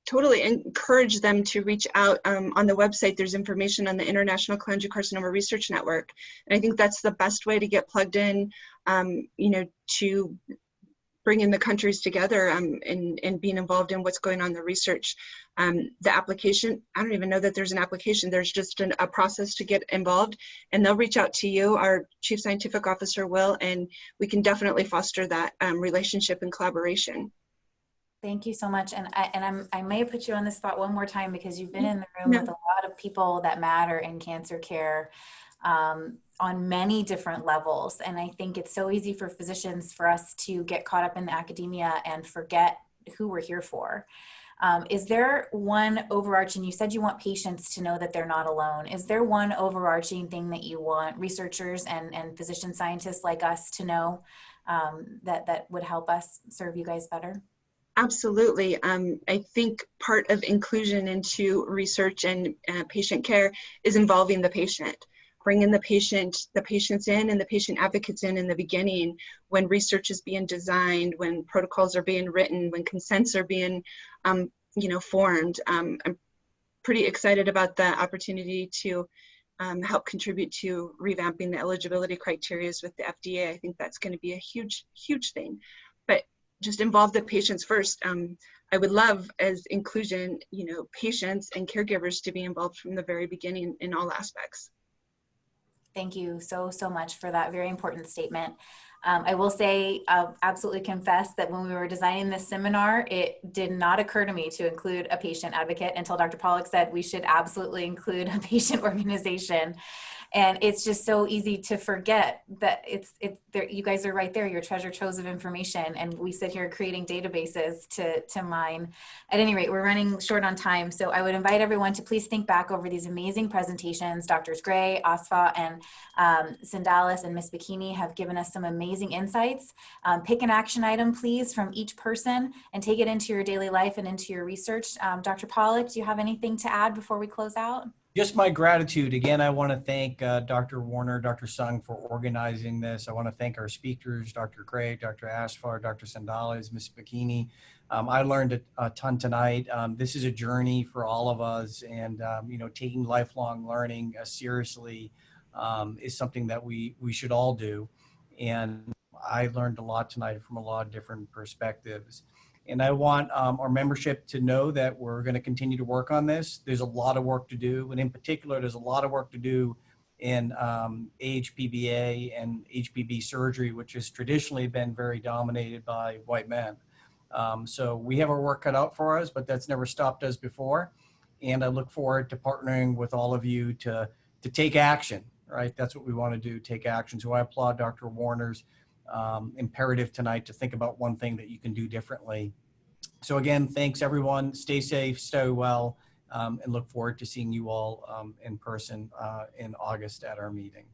totally encourage them to reach out. On the website, there's information on the International Cholangiocarcinoma Research Network. And I think that's the best way to get plugged in, to bring in the countries together and being involved in what's going on in the research. The application, I don't even know that there's an application. There's just a process to get involved, and they'll reach out to you. Our Chief Scientific Officer will, and we can definitely foster that relationship and collaboration. Thank you so much. And I may put you on the spot one more time, because you've been in the room with a lot of people that matter in cancer care on many different levels. And I think it's so easy for physicians, for us to get caught up in the academia and forget who we're here for. Is there one overarching, you said you want patients to know that they're not alone. Is there one overarching thing that you want researchers and physician scientists like us to know that would help us serve you guys better? Absolutely. I think part of inclusion into research and patient care is involving the patient. Bringing the patients in and the patient advocates in the beginning, when research is being designed, when protocols are being written, when consents are being formed. I'm pretty excited about the opportunity to help contribute to revamping the eligibility criteria with the FDA. I think that's going to be a huge, huge thing. But just involve the patients first. I would love, as inclusion, patients and caregivers to be involved from the very beginning in all aspects. Thank you so much for that very important statement. I will say, I'll absolutely confess that when we were designing this seminar, it did not occur to me to include a patient advocate until Dr. Pollack said we should absolutely include a patient organization. And it's just so easy to forget that you guys are right there, your treasure troves of information. And we sit here creating databases to mine. At any rate, we're running short on time. So I would invite everyone to please think back over these amazing presentations. Drs. Gray, Asfa, and Sindalis and Ms. Bikini have given us some amazing insights. Pick an action item, please, from each person and take it into your daily life and into your research. Dr. Pollack, do you have anything to add before we close out? Just my gratitude. Again, I want to thank Dr. Warner, Dr. Sung for organizing this. I want to thank our speakers, Dr. Gray, Dr. Asfar, Dr. Sandales, Ms. Bikini. I learned a ton tonight. This is a journey for all of us, and taking lifelong learning seriously is something that we should all do. And I learned a lot tonight from a lot of different perspectives. And I want our membership to know that we're going to continue to work on this. There's a lot of work to do. And in particular, there's a lot of work to do in AHPBA and HPB surgery, which has traditionally been very dominated by white men. So we have our work cut out for us, but that's never stopped us before. And I look forward to partnering with all of you to take action, right? That's what we want to do, take action. So I applaud Dr. Warner's imperative tonight to think about one thing that you can do differently. So again, thanks everyone. Stay safe, stay well, and look forward to seeing you all in person in August at our meeting.